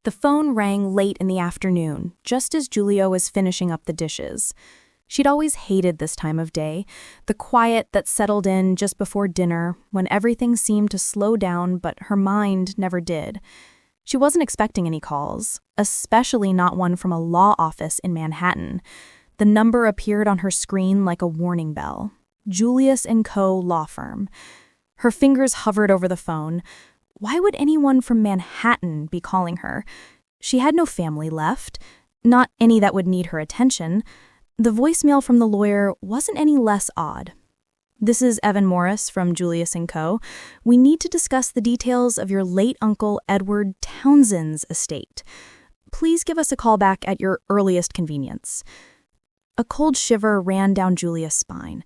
The phone rang late in the afternoon, just as Julia was finishing up the dishes. She'd always hated this time of day, the quiet that settled in just before dinner, when everything seemed to slow down but her mind never did. She wasn't expecting any calls, especially not one from a law office in Manhattan. The number appeared on her screen like a warning bell. Julius & Co. Law Firm. Her fingers hovered over the phone. Why would anyone from Manhattan be calling her? She had no family left, not any that would need her attention. The voicemail from the lawyer wasn't any less odd. "This is Evan Morris from Julius & Co. We need to discuss the details of your late uncle Edward Townsend's estate. Please give us a call back at your earliest convenience." A cold shiver ran down Julia's spine.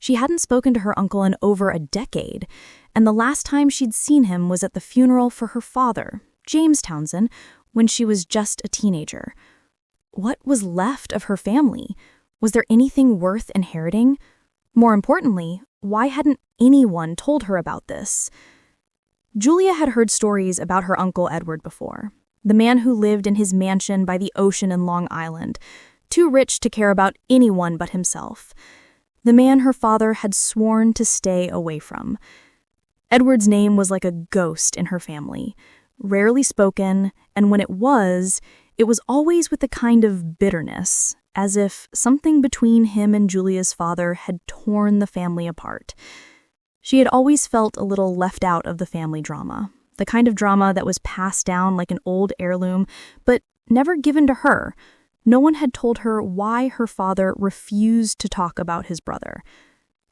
She hadn't spoken to her uncle in over a decade, and the last time she'd seen him was at the funeral for her father, James Townsend, when she was just a teenager. What was left of her family? Was there anything worth inheriting? More importantly, why hadn't anyone told her about this? Julia had heard stories about her Uncle Edward before, the man who lived in his mansion by the ocean in Long Island, too rich to care about anyone but himself. The man her father had sworn to stay away from. Edward's name was like a ghost in her family, rarely spoken, and when it was always with a kind of bitterness, as if something between him and Julia's father had torn the family apart. She had always felt a little left out of the family drama, the kind of drama that was passed down like an old heirloom, but never given to her. No one had told her why her father refused to talk about his brother.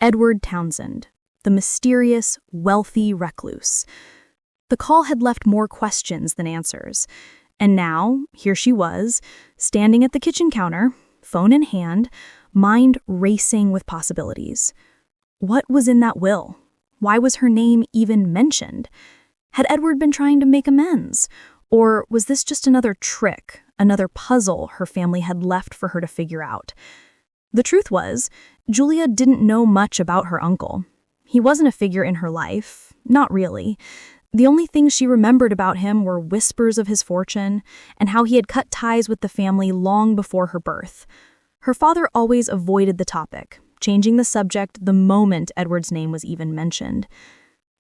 Edward Townsend, the mysterious, wealthy recluse. The call had left more questions than answers. And now, here she was, standing at the kitchen counter, phone in hand, mind racing with possibilities. What was in that will? Why was her name even mentioned? Had Edward been trying to make amends? Or was this just another trick, another puzzle her family had left for her to figure out? The truth was, Julia didn't know much about her uncle. He wasn't a figure in her life, not really. The only things she remembered about him were whispers of his fortune and how he had cut ties with the family long before her birth. Her father always avoided the topic, changing the subject the moment Edward's name was even mentioned.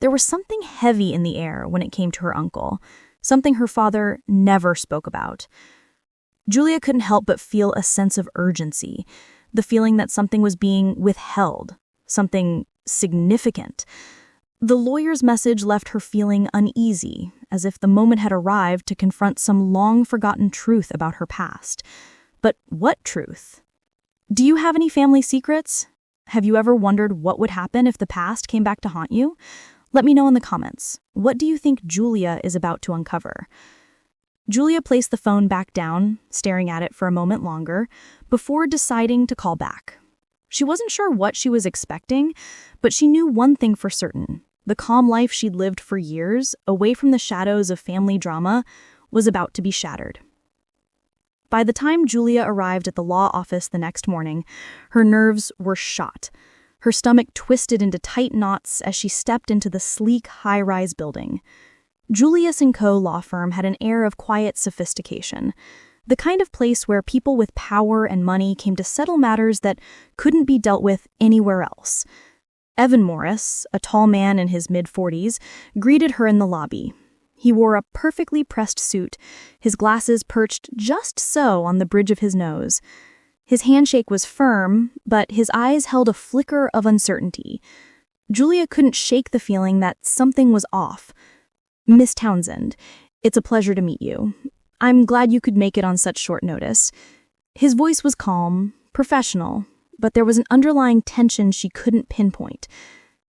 There was something heavy in the air when it came to her uncle, something her father never spoke about. Julia couldn't help but feel a sense of urgency, the feeling that something was being withheld, something significant. The lawyer's message left her feeling uneasy, as if the moment had arrived to confront some long-forgotten truth about her past. But what truth? Do you have any family secrets? Have you ever wondered what would happen if the past came back to haunt you? Let me know in the comments. What do you think Julia is about to uncover? Julia placed the phone back down, staring at it for a moment longer, before deciding to call back. She wasn't sure what she was expecting, but she knew one thing for certain. The calm life she'd lived for years, away from the shadows of family drama, was about to be shattered. By the time Julia arrived at the law office the next morning, her nerves were shot. Her stomach twisted into tight knots as she stepped into the sleek, high-rise building. Julius & Co. Law Firm had an air of quiet sophistication, the kind of place where people with power and money came to settle matters that couldn't be dealt with anywhere else. Evan Morris, a tall man in his mid-40s, greeted her in the lobby. He wore a perfectly pressed suit, his glasses perched just so on the bridge of his nose. His handshake was firm, but his eyes held a flicker of uncertainty. Julia couldn't shake the feeling that something was off. "Miss Townsend, it's a pleasure to meet you. I'm glad you could make it on such short notice." His voice was calm, professional, but there was an underlying tension she couldn't pinpoint.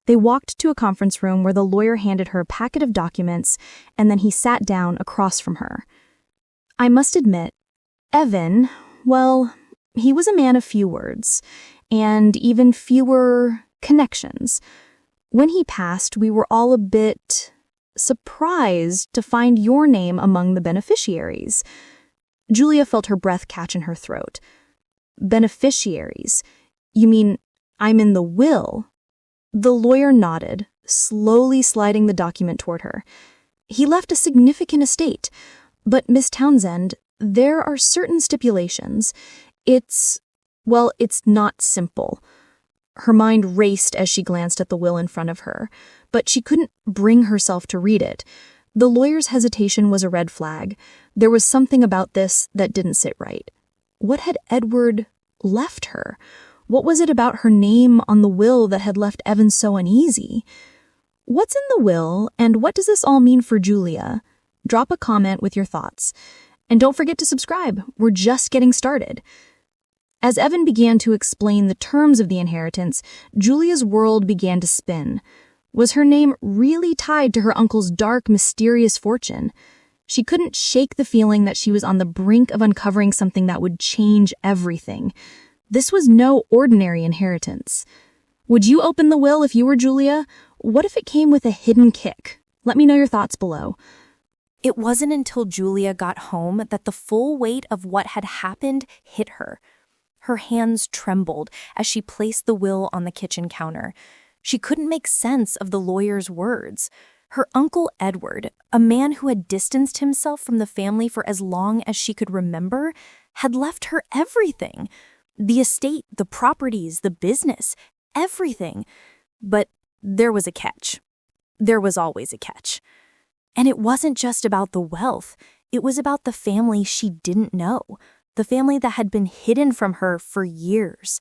They walked to a conference room where the lawyer handed her a packet of documents, and then he sat down across from her. I must admit, Evan, well, he was a man of few words, and even fewer connections. When he passed, we were all a bit surprised to find your name among the beneficiaries. Julia felt her breath catch in her throat. Beneficiaries? You mean I'm in the will? The lawyer nodded, slowly sliding the document toward her. He left a significant estate, But Miss Townsend, there are certain stipulations. It's not simple. Her mind raced as she glanced at the will in front of her, but she couldn't bring herself to read it. The lawyer's hesitation was a red flag. There was something about this that didn't sit right. What had Edward left her? What was it about her name on the will that had left Evan so uneasy? What's in the will, and what does this all mean for Julia? Drop a comment with your thoughts. And don't forget to subscribe. We're just getting started. As Evan began to explain the terms of the inheritance, Julia's world began to spin. Was her name really tied to her uncle's dark, mysterious fortune? She couldn't shake the feeling that she was on the brink of uncovering something that would change everything. This was no ordinary inheritance. Would you open the will if you were Julia? What if it came with a hidden kick? Let me know your thoughts below. It wasn't until Julia got home that the full weight of what had happened hit her. Her hands trembled as she placed the will on the kitchen counter. She couldn't make sense of the lawyer's words. Her uncle Edward, a man who had distanced himself from the family for as long as she could remember, had left her everything. The estate, the properties, the business, everything. But there was a catch. There was always a catch. And it wasn't just about the wealth. It was about the family she didn't know, the family that had been hidden from her for years.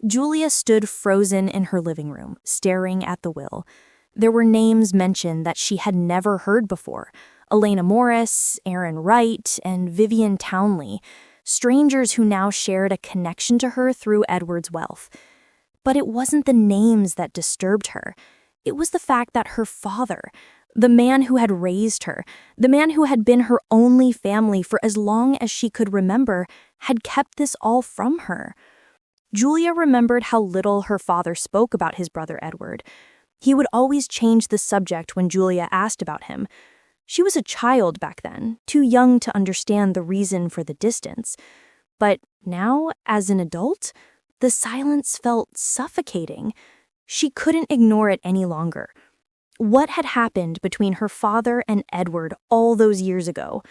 Julia stood frozen in her living room, staring at the will. There were names mentioned that she had never heard before: Elena Morris, Aaron Wright, and Vivian Townley, strangers who now shared a connection to her through Edward's wealth. But it wasn't the names that disturbed her. It was the fact that her father, the man who had raised her, the man who had been her only family for as long as she could remember, had kept this all from her. Julia remembered how little her father spoke about his brother Edward. He would always change the subject when Julia asked about him. She was a child back then, too young to understand the reason for the distance. But now, as an adult, the silence felt suffocating. She couldn't ignore it any longer. What had happened between her father and Edward all those years ago?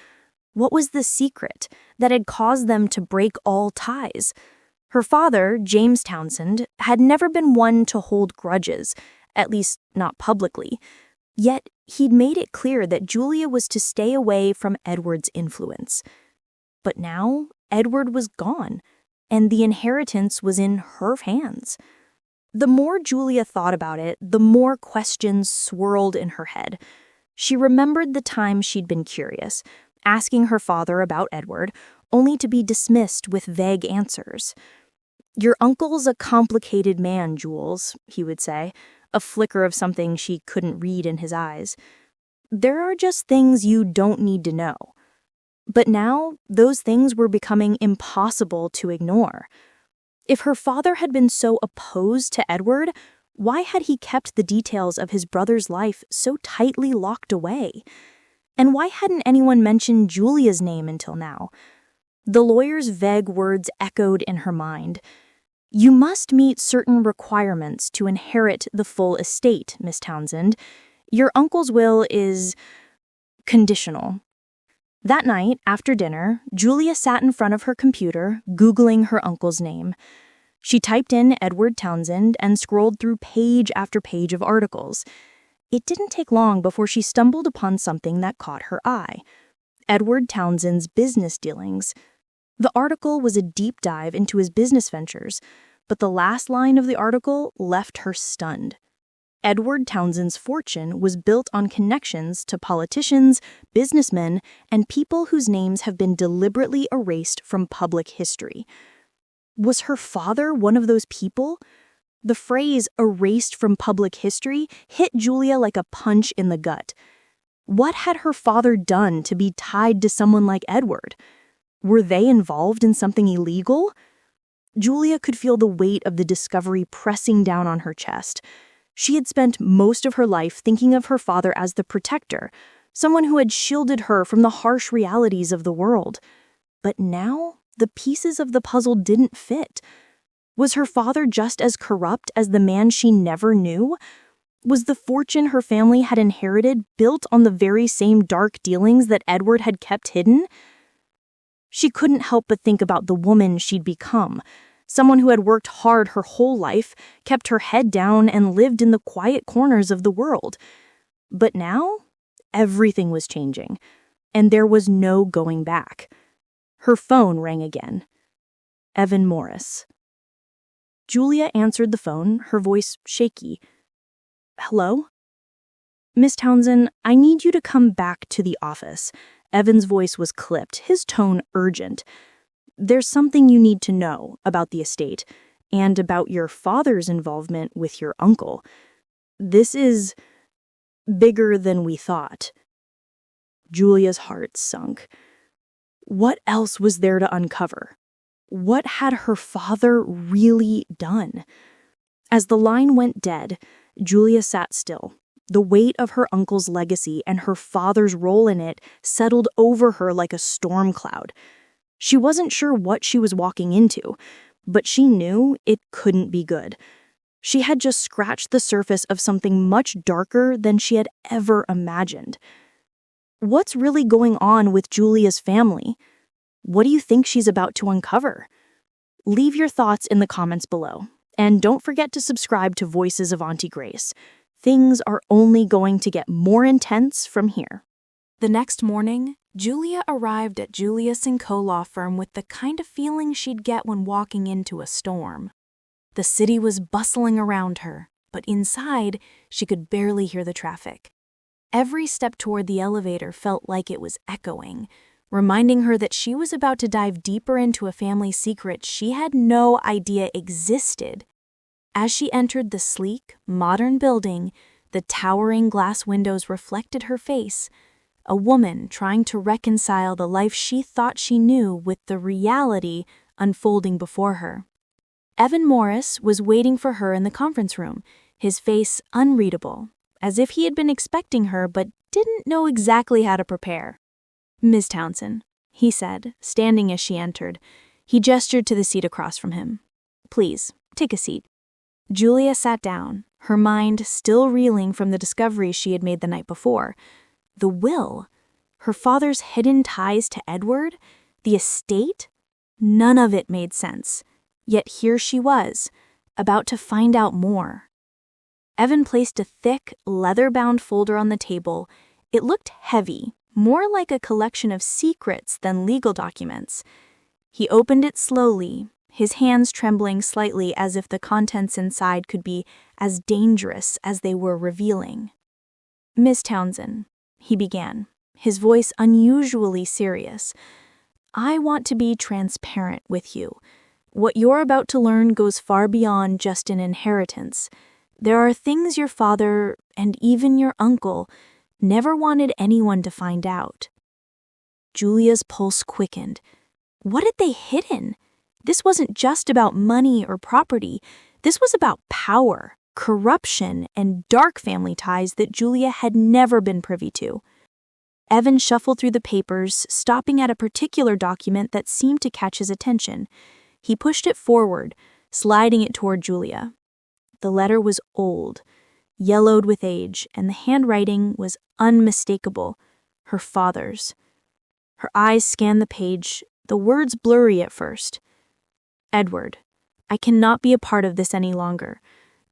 What was the secret that had caused them to break all ties? Her father, James Townsend, had never been one to hold grudges, at least not publicly. Yet he'd made it clear that Julia was to stay away from Edward's influence. But now Edward was gone, and the inheritance was in her hands. The more Julia thought about it, the more questions swirled in her head. She remembered the time she'd been curious, asking her father about Edward, only to be dismissed with vague answers. "Your uncle's a complicated man, Jules," he would say, a flicker of something she couldn't read in his eyes. "There are just things you don't need to know." But now, those things were becoming impossible to ignore. If her father had been so opposed to Edward, why had he kept the details of his brother's life so tightly locked away? And why hadn't anyone mentioned Julia's name until now? The lawyer's vague words echoed in her mind. "You must meet certain requirements to inherit the full estate, Miss Townsend. Your uncle's will is conditional." That night, after dinner, Julia sat in front of her computer, Googling her uncle's name. She typed in Edward Townsend and scrolled through page after page of articles. It didn't take long before she stumbled upon something that caught her eye: Edward Townsend's business dealings. The article was a deep dive into his business ventures, but the last line of the article left her stunned. Edward Townsend's fortune was built on connections to politicians, businessmen, and people whose names have been deliberately erased from public history. Was her father one of those people? The phrase "erased from public history" hit Julia like a punch in the gut. What had her father done to be tied to someone like Edward? Were they involved in something illegal? Julia could feel the weight of the discovery pressing down on her chest. She had spent most of her life thinking of her father as the protector, someone who had shielded her from the harsh realities of the world. But now, the pieces of the puzzle didn't fit. Was her father just as corrupt as the man she never knew? Was the fortune her family had inherited built on the very same dark dealings that Edward had kept hidden? She couldn't help but think about the woman she'd become, someone who had worked hard her whole life, kept her head down, and lived in the quiet corners of the world. But now, everything was changing, and there was no going back. Her phone rang again. Evan Morris. Julia answered the phone, her voice shaky. Hello? Miss Townsend, I need you to come back to the office. Evan's voice was clipped, his tone urgent. There's something you need to know about the estate and about your father's involvement with your uncle. This is bigger than we thought. Julia's heart sunk. What else was there to uncover? What had her father really done? As the line went dead, Julia sat still. The weight of her uncle's legacy and her father's role in it settled over her like a storm cloud. She wasn't sure what she was walking into, but she knew it couldn't be good. She had just scratched the surface of something much darker than she had ever imagined. What's really going on with Julia's family? What do you think she's about to uncover? Leave your thoughts in the comments below. And don't forget to subscribe to Voices of Auntie Grace. Things are only going to get more intense from here. The next morning, Julia arrived at Julius & Co. law firm with the kind of feeling she'd get when walking into a storm. The city was bustling around her, but inside, she could barely hear the traffic. Every step toward the elevator felt like it was echoing, reminding her that she was about to dive deeper into a family secret she had no idea existed. As she entered the sleek, modern building, the towering glass windows reflected her face, a woman trying to reconcile the life she thought she knew with the reality unfolding before her. Evan Morris was waiting for her in the conference room, his face unreadable, as if he had been expecting her but didn't know exactly how to prepare. "Miss Townsend," he said, standing as she entered. He gestured to the seat across from him. "Please, take a seat." Julia sat down, her mind still reeling from the discoveries she had made the night before. The will, her father's hidden ties to Edward, the estate, none of it made sense. Yet here she was, about to find out more. Evan placed a thick, leather-bound folder on the table. It looked heavy, more like a collection of secrets than legal documents. He opened it slowly, his hands trembling slightly as if the contents inside could be as dangerous as they were revealing. "Miss Townsend," he began, his voice unusually serious, "I want to be transparent with you. What you're about to learn goes far beyond just an inheritance. There are things your father, and even your uncle, never wanted anyone to find out." Julia's pulse quickened. What had they hidden? This wasn't just about money or property. This was about power, corruption, and dark family ties that Julia had never been privy to. Evan shuffled through the papers, stopping at a particular document that seemed to catch his attention. He pushed it forward, sliding it toward Julia. The letter was old, yellowed with age, and the handwriting was unmistakable, her father's. Her eyes scanned the page, the words blurry at first. "Edward, I cannot be a part of this any longer.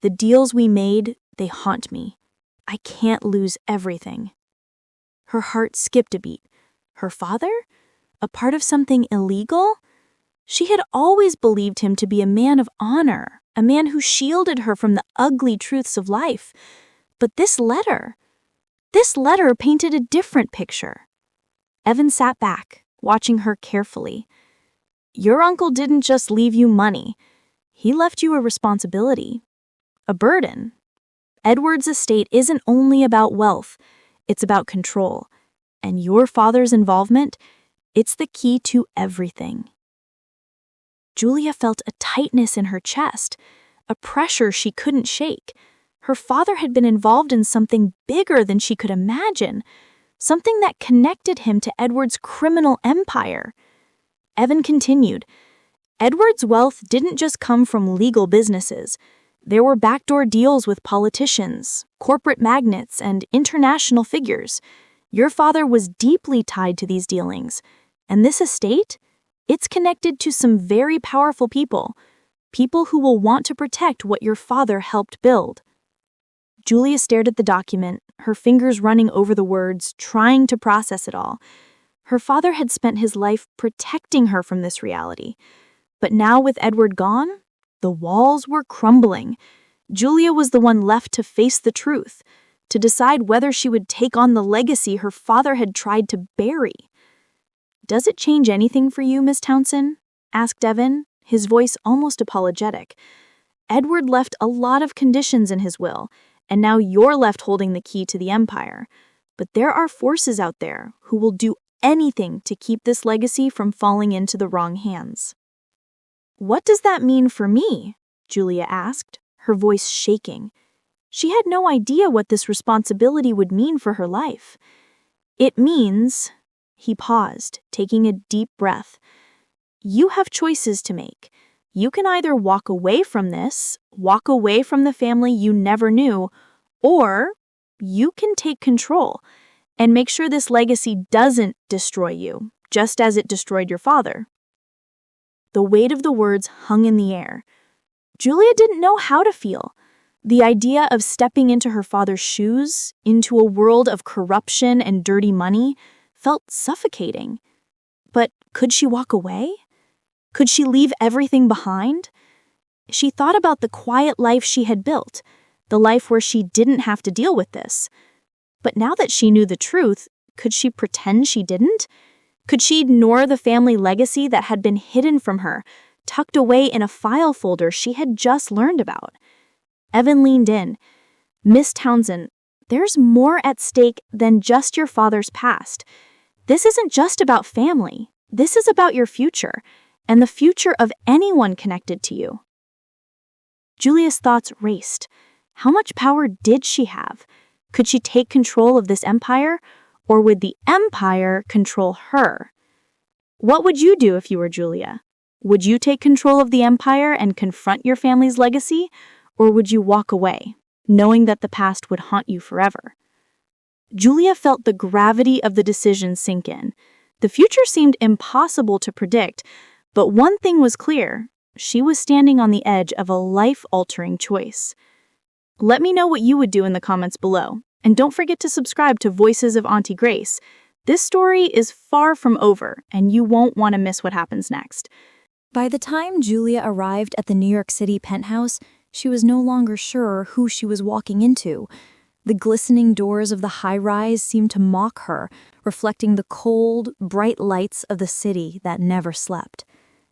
The deals we made, they haunt me. I can't lose everything." Her heart skipped a beat. Her father? A part of something illegal? She had always believed him to be a man of honor, a man who shielded her from the ugly truths of life. But this letter painted a different picture. Evan sat back, watching her carefully. "Your uncle didn't just leave you money. He left you a responsibility, a burden. Edward's estate isn't only about wealth, it's about control. And your father's involvement, it's the key to everything." Julia felt a tightness in her chest, a pressure she couldn't shake. Her father had been involved in something bigger than she could imagine, something that connected him to Edward's criminal empire. Evan continued, "Edward's wealth didn't just come from legal businesses. There were backdoor deals with politicians, corporate magnates, and international figures. Your father was deeply tied to these dealings, and this estate, it's connected to some very powerful people who will want to protect what your father helped build. Julia stared at the document, her fingers running over the words, trying to process it all. Her father had spent his life protecting her from this reality. But now with Edward gone, the walls were crumbling. Julia was the one left to face the truth, to decide whether she would take on the legacy her father had tried to bury. "Does it change anything for you, Miss Townsend?" asked Evan, his voice almost apologetic. "Edward left a lot of conditions in his will, and now you're left holding the key to the empire. But there are forces out there who will do anything to keep this legacy from falling into the wrong hands." "What does that mean for me?" Julia asked, her voice shaking. She had no idea what this responsibility would mean for her life. "It means," he paused, taking a deep breath, "you have choices to make. You can either walk away from this, walk away from the family you never knew, or you can take control and make sure this legacy doesn't destroy you, just as it destroyed your father." The weight of the words hung in the air. Julia didn't know how to feel. The idea of stepping into her father's shoes, into a world of corruption and dirty money, felt suffocating. But could she walk away? Could she leave everything behind? She thought about the quiet life she had built, the life where she didn't have to deal with this. But now that she knew the truth, could she pretend she didn't? Could she ignore the family legacy that had been hidden from her, tucked away in a file folder she had just learned about? Evan leaned in. "Miss Townsend, there's more at stake than just your father's past. This isn't just about family. This is about your future, and the future of anyone connected to you." Julia's thoughts raced. How much power did she have? Could she take control of this empire, or would the empire control her? What would you do if you were Julia? Would you take control of the empire and confront your family's legacy, or would you walk away, knowing that the past would haunt you forever? Julia felt the gravity of the decision sink in. The future seemed impossible to predict, but one thing was clear: she was standing on the edge of a life-altering choice. Let me know what you would do in the comments below. And don't forget to subscribe to Voices of Auntie Grace. This story is far from over, and you won't want to miss what happens next. By the time Julia arrived at the New York City penthouse, she was no longer sure who she was walking into. The glistening doors of the high-rise seemed to mock her, reflecting the cold, bright lights of the city that never slept.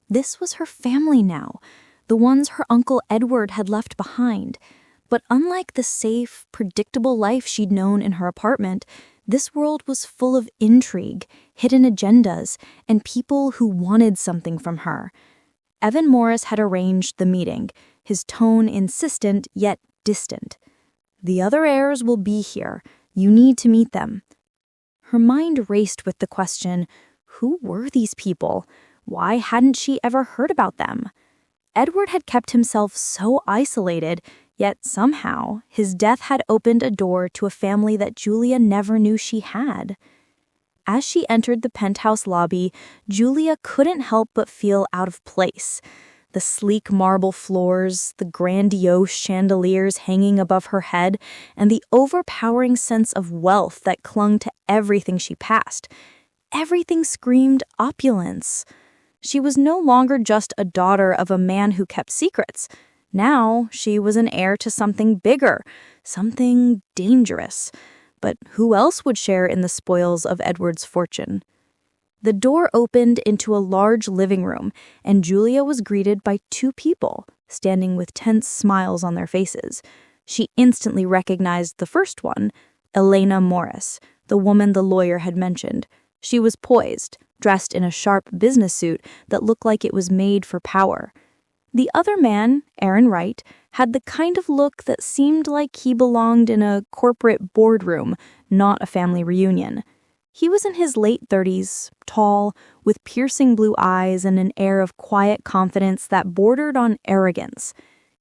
This was her family now, the ones her Uncle Edward had left behind. But unlike the safe, predictable life she'd known in her apartment, this world was full of intrigue, hidden agendas, and people who wanted something from her. Evan Morris had arranged the meeting, his tone insistent yet distant. "The other heirs will be here. You need to meet them." Her mind raced with the question, who were these people? Why hadn't she ever heard about them? Edward had kept himself so isolated, yet somehow his death had opened a door to a family that Julia never knew she had. As she entered the penthouse lobby, Julia couldn't help but feel out of place. The sleek marble floors, the grandiose chandeliers hanging above her head, and the overpowering sense of wealth that clung to everything she passed. Everything screamed opulence. She was no longer just a daughter of a man who kept secrets. Now she was an heir to something bigger, something dangerous. But who else would share in the spoils of Edward's fortune? The door opened into a large living room, and Julia was greeted by two people, standing with tense smiles on their faces. She instantly recognized the first one, Elena Morris, the woman the lawyer had mentioned. She was poised, dressed in a sharp business suit that looked like it was made for power. The other man, Aaron Wright, had the kind of look that seemed like he belonged in a corporate boardroom, not a family reunion. He was in his late 30s, tall, with piercing blue eyes and an air of quiet confidence that bordered on arrogance.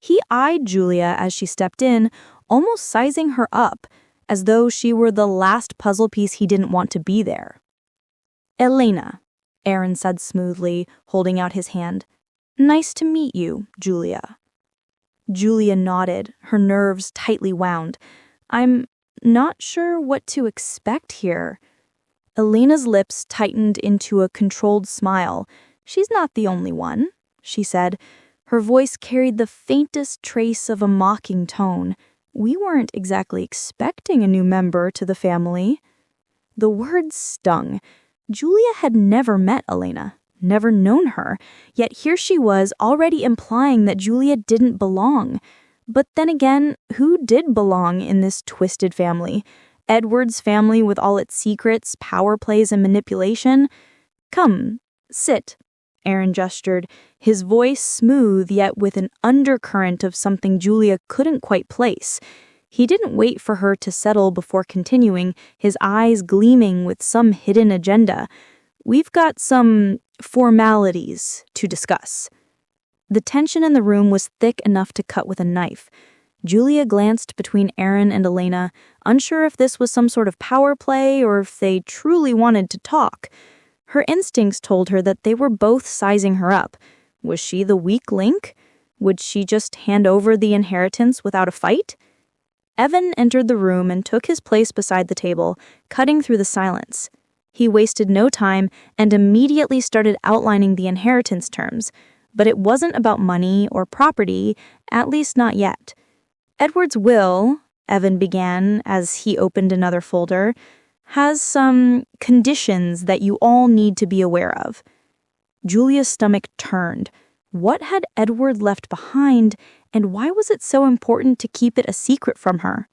He eyed Julia as she stepped in, almost sizing her up, as though she were the last puzzle piece he didn't want to be there. "Elena," Aaron said smoothly, holding out his hand. "Nice to meet you, Julia." Julia nodded, her nerves tightly wound. "I'm not sure what to expect here." Elena's lips tightened into a controlled smile. "She's not the only one," she said. Her voice carried the faintest trace of a mocking tone. "We weren't exactly expecting a new member to the family." The words stung. Julia had never met Elena, never known her, yet here she was already implying that Julia didn't belong. But then again, who did belong in this twisted family? Edward's family with all its secrets, power plays, and manipulation? "Come, sit," Aaron gestured, his voice smooth yet with an undercurrent of something Julia couldn't quite place. He didn't wait for her to settle before continuing, his eyes gleaming with some hidden agenda. "We've got some formalities to discuss." The tension in the room was thick enough to cut with a knife. Julia glanced between Aaron and Elena, unsure if this was some sort of power play or if they truly wanted to talk. Her instincts told her that they were both sizing her up. Was she the weak link? Would she just hand over the inheritance without a fight? Evan entered the room and took his place beside the table, cutting through the silence. He wasted no time and immediately started outlining the inheritance terms, but it wasn't about money or property, at least not yet. "Edward's will," Evan began as he opened another folder, "has some conditions that you all need to be aware of." Julia's stomach turned. What had Edward left behind, and why was it so important to keep it a secret from her?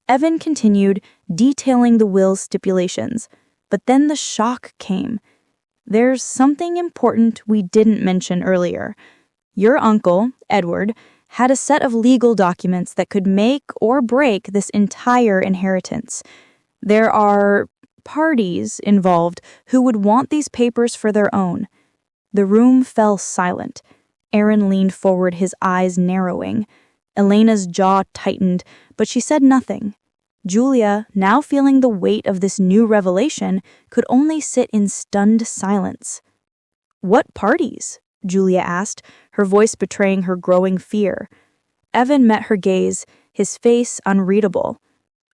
Evan continued, detailing the will's stipulations, but then the shock came. "There's something important we didn't mention earlier. Your uncle, Edward, had a set of legal documents that could make or break this entire inheritance. There are parties involved who would want these papers for their own." The room fell silent. Aaron leaned forward, his eyes narrowing. Elena's jaw tightened, but she said nothing. Julia, now feeling the weight of this new revelation, could only sit in stunned silence. "What parties?" Julia asked, her voice betraying her growing fear. Evan met her gaze, his face unreadable.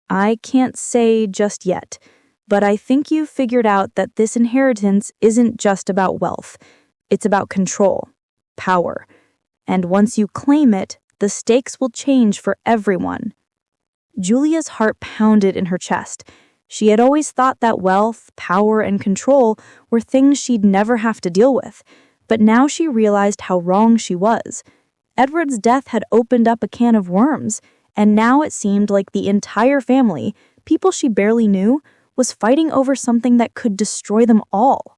"I can't say just yet, but I think you've figured out that this inheritance isn't just about wealth. It's about control, power. And once you claim it, the stakes will change for everyone." Julia's heart pounded in her chest. She had always thought that wealth, power, and control were things she'd never have to deal with, but now she realized how wrong she was. Edward's death had opened up a can of worms, and now it seemed like the entire family, people she barely knew, was fighting over something that could destroy them all.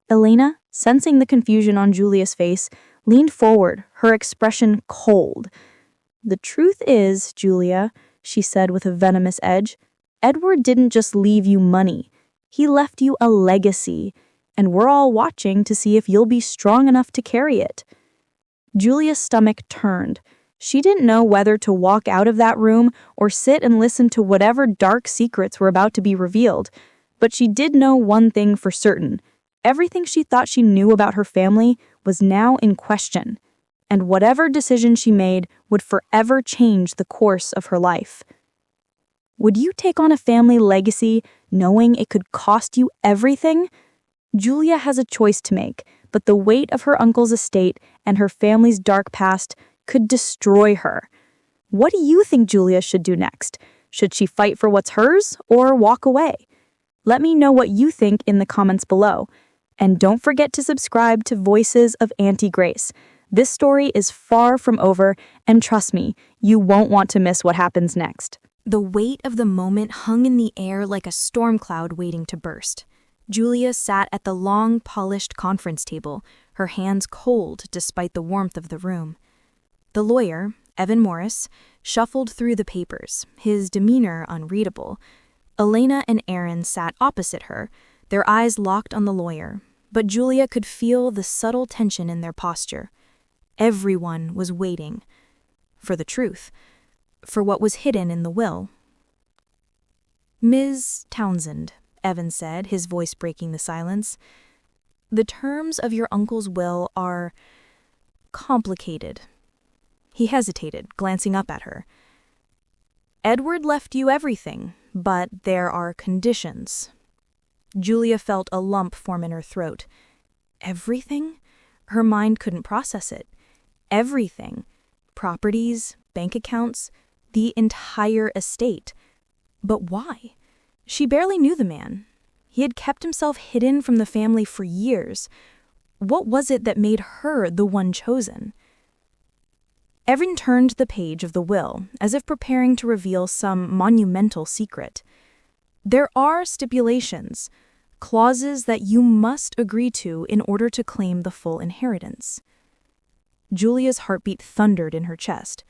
Elena, sensing the confusion on Julia's face, leaned forward, her expression cold. "The truth is, Julia," she said with a venomous edge, "Edward didn't just leave you money. He left you a legacy, and we're all watching to see if you'll be strong enough to carry it." Julia's stomach turned. She didn't know whether to walk out of that room or sit and listen to whatever dark secrets were about to be revealed. But she did know one thing for certain. Everything she thought she knew about her family was now in question, and whatever decision she made would forever change the course of her life. Would you take on a family legacy knowing it could cost you everything? Julia has a choice to make, but the weight of her uncle's estate and her family's dark past could destroy her. What do you think Julia should do next? Should she fight for what's hers or walk away? Let me know what you think in the comments below. And don't forget to subscribe to Voices of Auntie Grace. This story is far from over, and trust me, you won't want to miss what happens next. The weight of the moment hung in the air like a storm cloud waiting to burst. Julia sat at the long, polished conference table, her hands cold despite the warmth of the room. The lawyer, Evan Morris, shuffled through the papers, his demeanor unreadable. Elena and Aaron sat opposite her, their eyes locked on the lawyer, but Julia could feel the subtle tension in their posture. Everyone was waiting, for the truth, for what was hidden in the will. "Ms. Townsend," Evan said, his voice breaking the silence, "the terms of your uncle's will are complicated." He hesitated, glancing up at her. "Edward left you everything, but there are conditions." Julia felt a lump form in her throat. Everything? Her mind couldn't process it. Everything. Properties, bank accounts, the entire estate. But why? She barely knew the man. He had kept himself hidden from the family for years. What was it that made her the one chosen? Evan turned the page of the will, as if preparing to reveal some monumental secret. There are stipulations, clauses that you must agree to in order to claim the full inheritance. Julia's heartbeat thundered in her chest.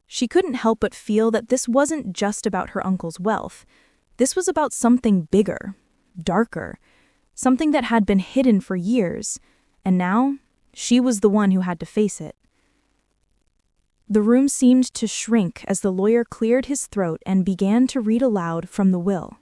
She couldn't help but feel that this wasn't just about her uncle's wealth. This was about something bigger, darker, something that had been hidden for years, and now she was the one who had to face it. The room seemed to shrink as the lawyer cleared his throat and began to read aloud from the will.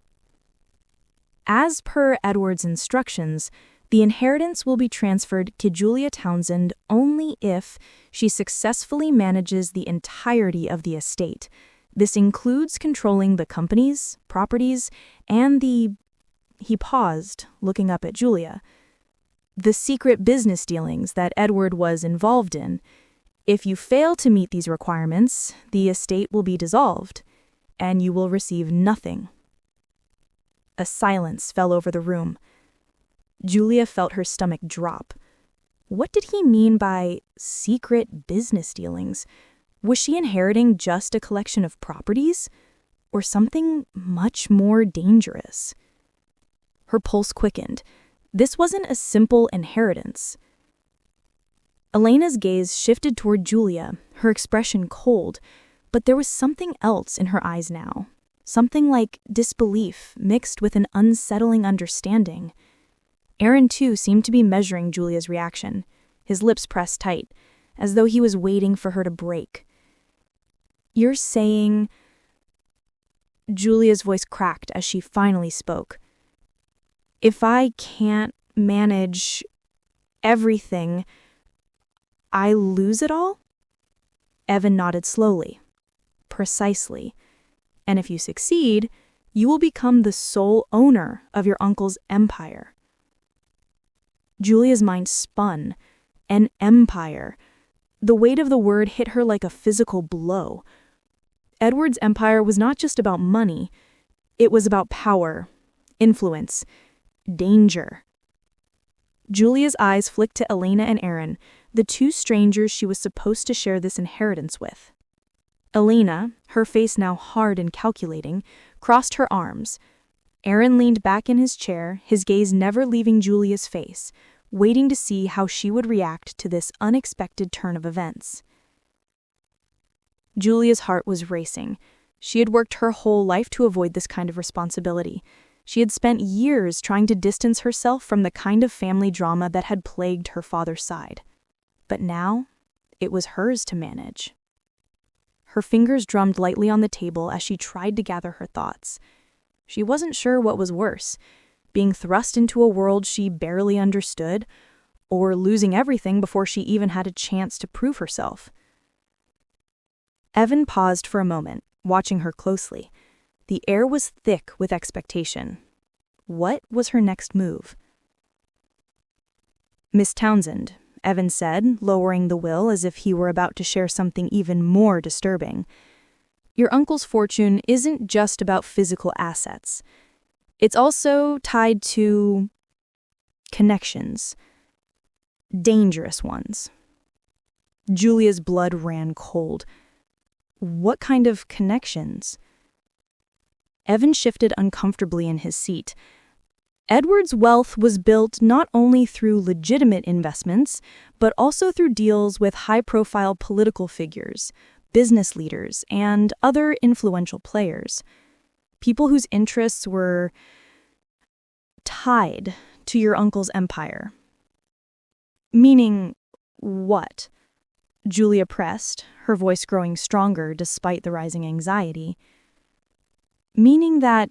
As per Edward's instructions, the inheritance will be transferred to Julia Townsend only if she successfully manages the entirety of the estate. This includes controlling the companies, properties, and he paused, looking up at Julia, the secret business dealings that Edward was involved in. If you fail to meet these requirements, the estate will be dissolved, and you will receive nothing. A silence fell over the room. Julia felt her stomach drop. What did he mean by secret business dealings? Was she inheriting just a collection of properties, or something much more dangerous? Her pulse quickened. This wasn't a simple inheritance. Elena's gaze shifted toward Julia, her expression cold, but there was something else in her eyes now. Something like disbelief mixed with an unsettling understanding. Aaron, too, seemed to be measuring Julia's reaction, his lips pressed tight, as though he was waiting for her to break. "You're saying..." Julia's voice cracked as she finally spoke. "If I can't manage everything, I lose it all?" Evan nodded slowly. "Precisely. And if you succeed, you will become the sole owner of your uncle's empire." Julia's mind spun. An empire. The weight of the word hit her like a physical blow. Edward's empire was not just about money. It was about power, influence, danger. Julia's eyes flicked to Elena and Aaron, the two strangers she was supposed to share this inheritance with. Elena, her face now hard and calculating, crossed her arms. Aaron leaned back in his chair, his gaze never leaving Julia's face, waiting to see how she would react to this unexpected turn of events. Julia's heart was racing. She had worked her whole life to avoid this kind of responsibility. She had spent years trying to distance herself from the kind of family drama that had plagued her father's side. But now, it was hers to manage. Her fingers drummed lightly on the table as she tried to gather her thoughts. She wasn't sure what was worse, being thrust into a world she barely understood, or losing everything before she even had a chance to prove herself. Evan paused for a moment, watching her closely. The air was thick with expectation. What was her next move? "Miss Townsend," Evan said, lowering the will as if he were about to share something even more disturbing. "Your uncle's fortune isn't just about physical assets. It's also tied to connections. Dangerous ones." Julia's blood ran cold. What kind of connections? Evan shifted uncomfortably in his seat. Edward's wealth was built not only through legitimate investments, but also through deals with high-profile political figures, business leaders, and other influential players. People whose interests were tied to your uncle's empire. Meaning what? Julia pressed, her voice growing stronger despite the rising anxiety. Meaning that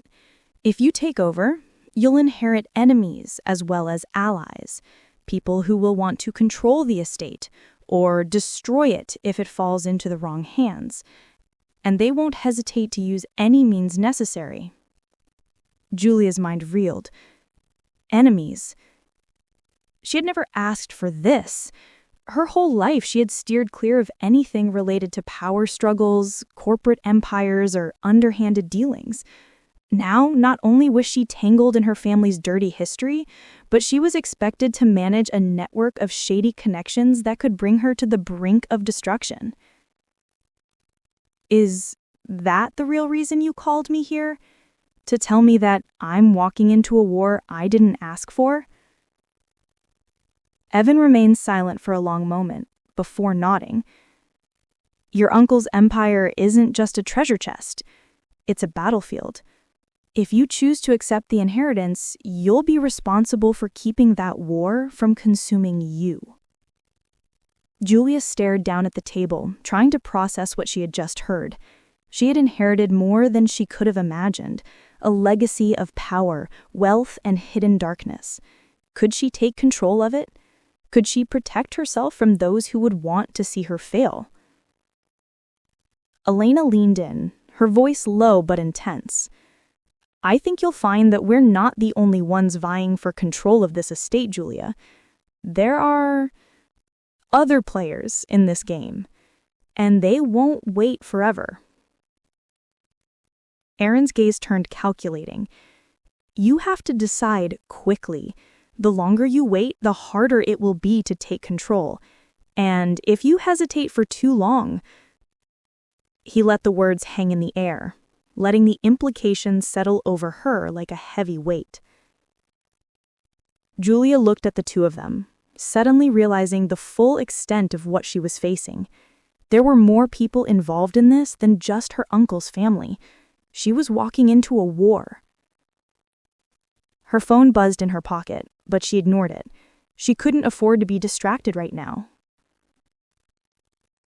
if you take over, you'll inherit enemies as well as allies, people who will want to control the estate or destroy it if it falls into the wrong hands, and they won't hesitate to use any means necessary. Julia's mind reeled. Enemies. She had never asked for this. Her whole life she had steered clear of anything related to power struggles, corporate empires, or underhanded dealings. Now, not only was she tangled in her family's dirty history, but she was expected to manage a network of shady connections that could bring her to the brink of destruction. Is that the real reason you called me here? To tell me that I'm walking into a war I didn't ask for? Evan remained silent for a long moment, before nodding. Your uncle's empire isn't just a treasure chest. It's a battlefield. If you choose to accept the inheritance, you'll be responsible for keeping that war from consuming you. Julia stared down at the table, trying to process what she had just heard. She had inherited more than she could have imagined, a legacy of power, wealth, and hidden darkness. Could she take control of it? Could she protect herself from those who would want to see her fail? Elena leaned in, her voice low but intense. I think you'll find that we're not the only ones vying for control of this estate, Julia. There are other players in this game, and they won't wait forever. Aaron's gaze turned calculating. You have to decide quickly. The longer you wait, the harder it will be to take control. And if you hesitate for too long... He let the words hang in the air, letting the implications settle over her like a heavy weight. Julia looked at the two of them, suddenly realizing the full extent of what she was facing. There were more people involved in this than just her uncle's family. She was walking into a war. Her phone buzzed in her pocket, but she ignored it. She couldn't afford to be distracted right now.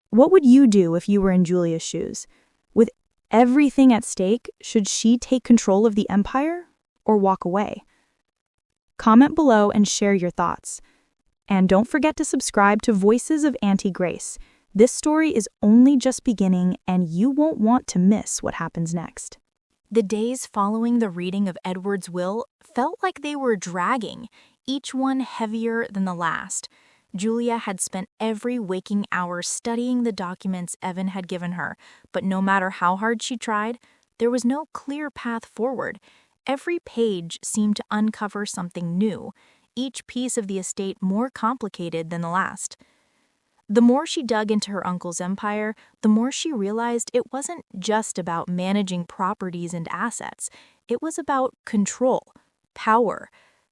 What would you do if you were in Julia's shoes? With everything at stake, should she take control of the empire or walk away? Comment below and share your thoughts. And don't forget to subscribe to Voices of Auntie Grace. This story is only just beginning, and you won't want to miss what happens next. The days following the reading of Edward's will felt like they were dragging, each one heavier than the last. Julia had spent every waking hour studying the documents Evan had given her, but no matter how hard she tried, there was no clear path forward. Every page seemed to uncover something new, each piece of the estate more complicated than the last. The more she dug into her uncle's empire, the more she realized it wasn't just about managing properties and assets. It was about control, power.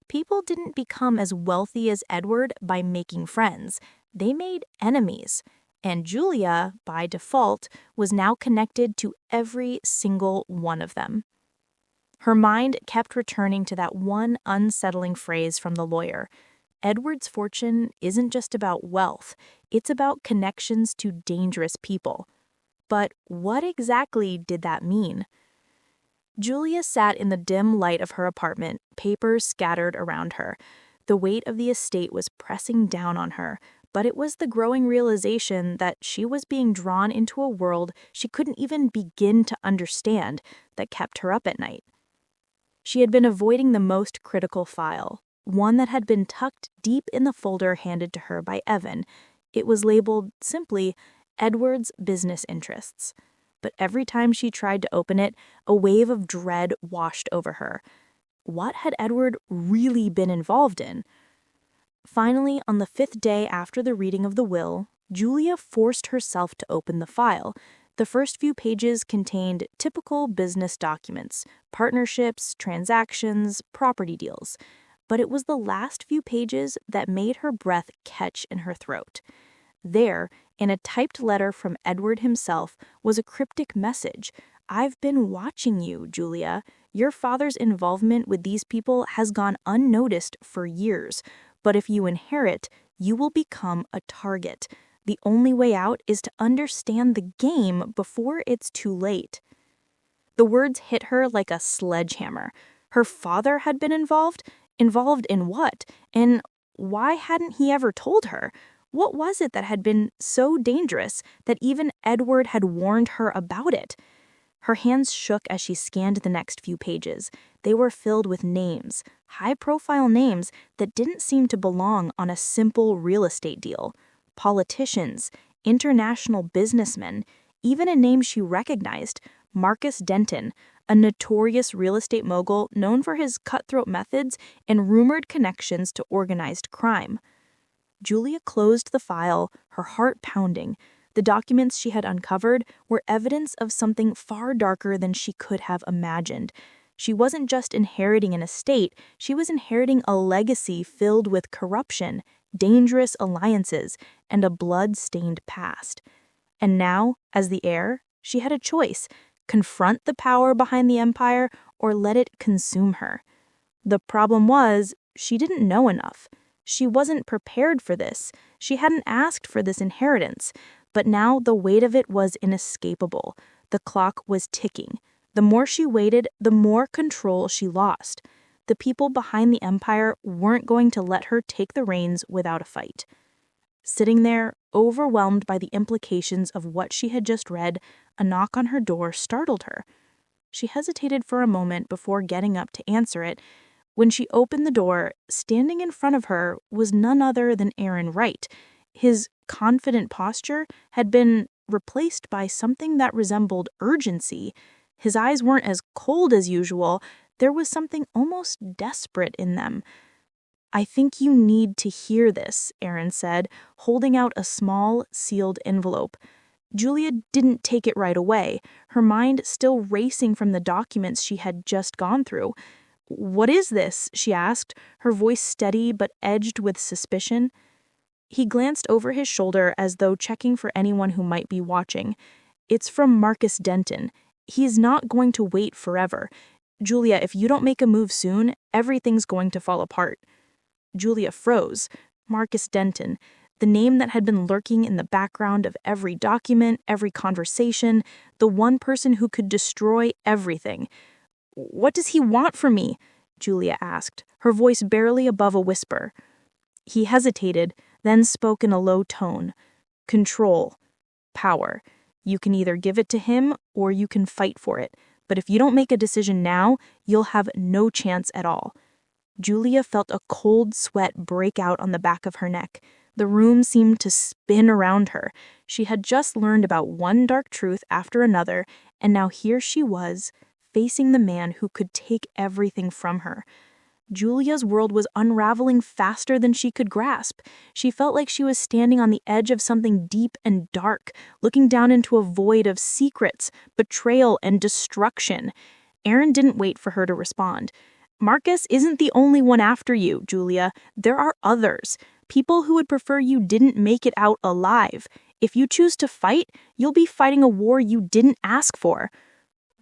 People didn't become as wealthy as Edward by making friends. They made enemies. And Julia, by default, was now connected to every single one of them. Her mind kept returning to that one unsettling phrase from the lawyer. Edward's fortune isn't just about wealth, it's about connections to dangerous people. But what exactly did that mean? Julia sat in the dim light of her apartment, papers scattered around her. The weight of the estate was pressing down on her, but it was the growing realization that she was being drawn into a world she couldn't even begin to understand that kept her up at night. She had been avoiding the most critical file, one that had been tucked deep in the folder handed to her by Evan. It was labeled simply Edward's Business Interests. But every time she tried to open it, a wave of dread washed over her. What had Edward really been involved in? Finally, on the 5th day after the reading of the will, Julia forced herself to open the file. The first few pages contained typical business documents, partnerships, transactions, property deals. But it was the last few pages that made her breath catch in her throat. There, in a typed letter from Edward himself, was a cryptic message. I've been watching you, Julia. Your father's involvement with these people has gone unnoticed for years, but if you inherit, you will become a target. The only way out is to understand the game before it's too late. The words hit her like a sledgehammer. Her father had been involved? Involved in what? And why hadn't he ever told her? What was it that had been so dangerous that even Edward had warned her about it? Her hands shook as she scanned the next few pages. They were filled with names, high-profile names that didn't seem to belong on a simple real estate deal. Politicians, international businessmen, even a name she recognized, Marcus Denton, a notorious real estate mogul known for his cutthroat methods and rumored connections to organized crime. Julia closed the file, her heart pounding. The documents she had uncovered were evidence of something far darker than she could have imagined. She wasn't just inheriting an estate, she was inheriting a legacy filled with corruption, dangerous alliances, and a blood-stained past. And now, as the heir, she had a choice: confront the power behind the empire or let it consume her. The problem was, she didn't know enough. She wasn't prepared for this. She hadn't asked for this inheritance. But now the weight of it was inescapable. The clock was ticking. The more she waited, the more control she lost. The people behind the empire weren't going to let her take the reins without a fight. Sitting there, overwhelmed by the implications of what she had just read, a knock on her door startled her. She hesitated for a moment before getting up to answer it. When she opened the door, standing in front of her was none other than Aaron Wright. His confident posture had been replaced by something that resembled urgency. His eyes weren't as cold as usual. There was something almost desperate in them. "I think you need to hear this," Aaron said, holding out a small, sealed envelope. Julia didn't take it right away, her mind still racing from the documents she had just gone through. "What is this?" she asked, her voice steady but edged with suspicion. He glanced over his shoulder as though checking for anyone who might be watching. "It's from Marcus Denton. He's not going to wait forever. Julia, if you don't make a move soon, everything's going to fall apart." Julia froze. Marcus Denton, the name that had been lurking in the background of every document, every conversation, the one person who could destroy everything. "What does he want from me?" Julia asked, her voice barely above a whisper. He hesitated, then spoke in a low tone. "Control. Power. You can either give it to him or you can fight for it. But if you don't make a decision now, you'll have no chance at all." Julia felt a cold sweat break out on the back of her neck. The room seemed to spin around her. She had just learned about one dark truth after another, and now here she was, facing the man who could take everything from her. Julia's world was unraveling faster than she could grasp. She felt like she was standing on the edge of something deep and dark, looking down into a void of secrets, betrayal, and destruction. Aaron didn't wait for her to respond. "Marcus isn't the only one after you, Julia. There are others. People who would prefer you didn't make it out alive. If you choose to fight, you'll be fighting a war you didn't ask for."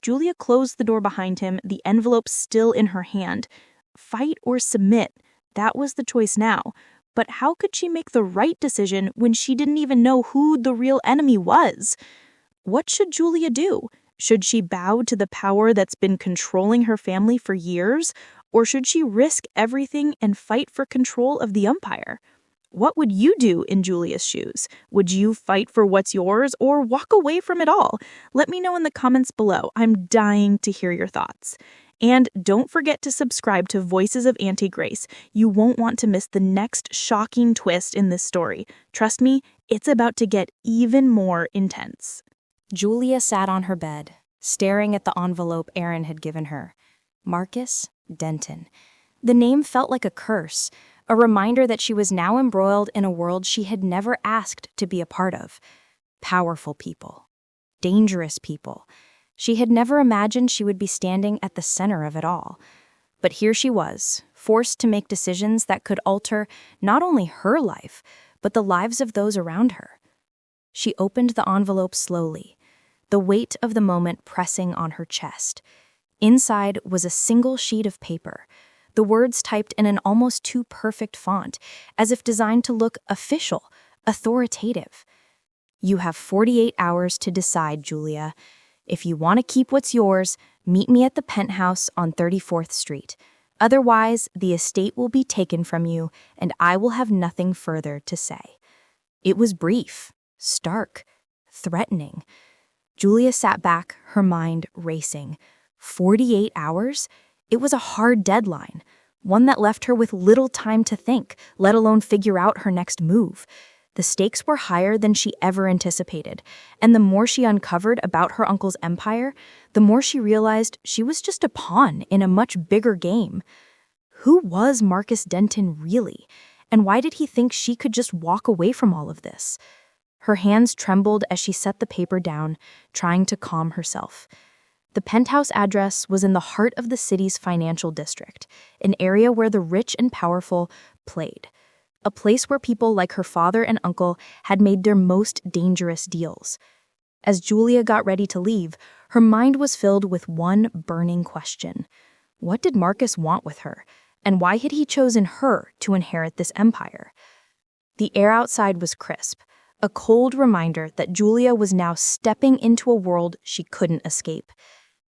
Julia closed the door behind him, the envelope still in her hand. Fight or submit, that was the choice now. But how could she make the right decision when she didn't even know who the real enemy was? What should Julia do? Should she bow to the power that's been controlling her family for years? Or should she risk everything and fight for control of the empire? What would you do in Julia's shoes? Would you fight for what's yours or walk away from it all? Let me know in the comments below. I'm dying to hear your thoughts. And don't forget to subscribe to Voices of Auntie Grace. You won't want to miss the next shocking twist in this story. Trust me, it's about to get even more intense. Julia sat on her bed, staring at the envelope Aaron had given her. Marcus Denton. The name felt like a curse, a reminder that she was now embroiled in a world she had never asked to be a part of. Powerful people. Dangerous people. She had never imagined she would be standing at the center of it all. But here she was, forced to make decisions that could alter not only her life, but the lives of those around her. She opened the envelope slowly, the weight of the moment pressing on her chest. Inside was a single sheet of paper, the words typed in an almost too perfect font, as if designed to look official, authoritative. "You have 48 hours to decide, Julia. If you want to keep what's yours, meet me at the penthouse on 34th Street. Otherwise, the estate will be taken from you, and I will have nothing further to say." It was brief, stark, threatening. Julia sat back, her mind racing. 48 hours? It was a hard deadline, one that left her with little time to think, let alone figure out her next move. The stakes were higher than she ever anticipated, and the more she uncovered about her uncle's empire, the more she realized she was just a pawn in a much bigger game. Who was Marcus Denton really, and why did he think she could just walk away from all of this? Her hands trembled as she set the paper down, trying to calm herself. The penthouse address was in the heart of the city's financial district, an area where the rich and powerful played. A place where people like her father and uncle had made their most dangerous deals. As Julia got ready to leave, her mind was filled with one burning question. What did Marcus want with her, and why had he chosen her to inherit this empire? The air outside was crisp, a cold reminder that Julia was now stepping into a world she couldn't escape.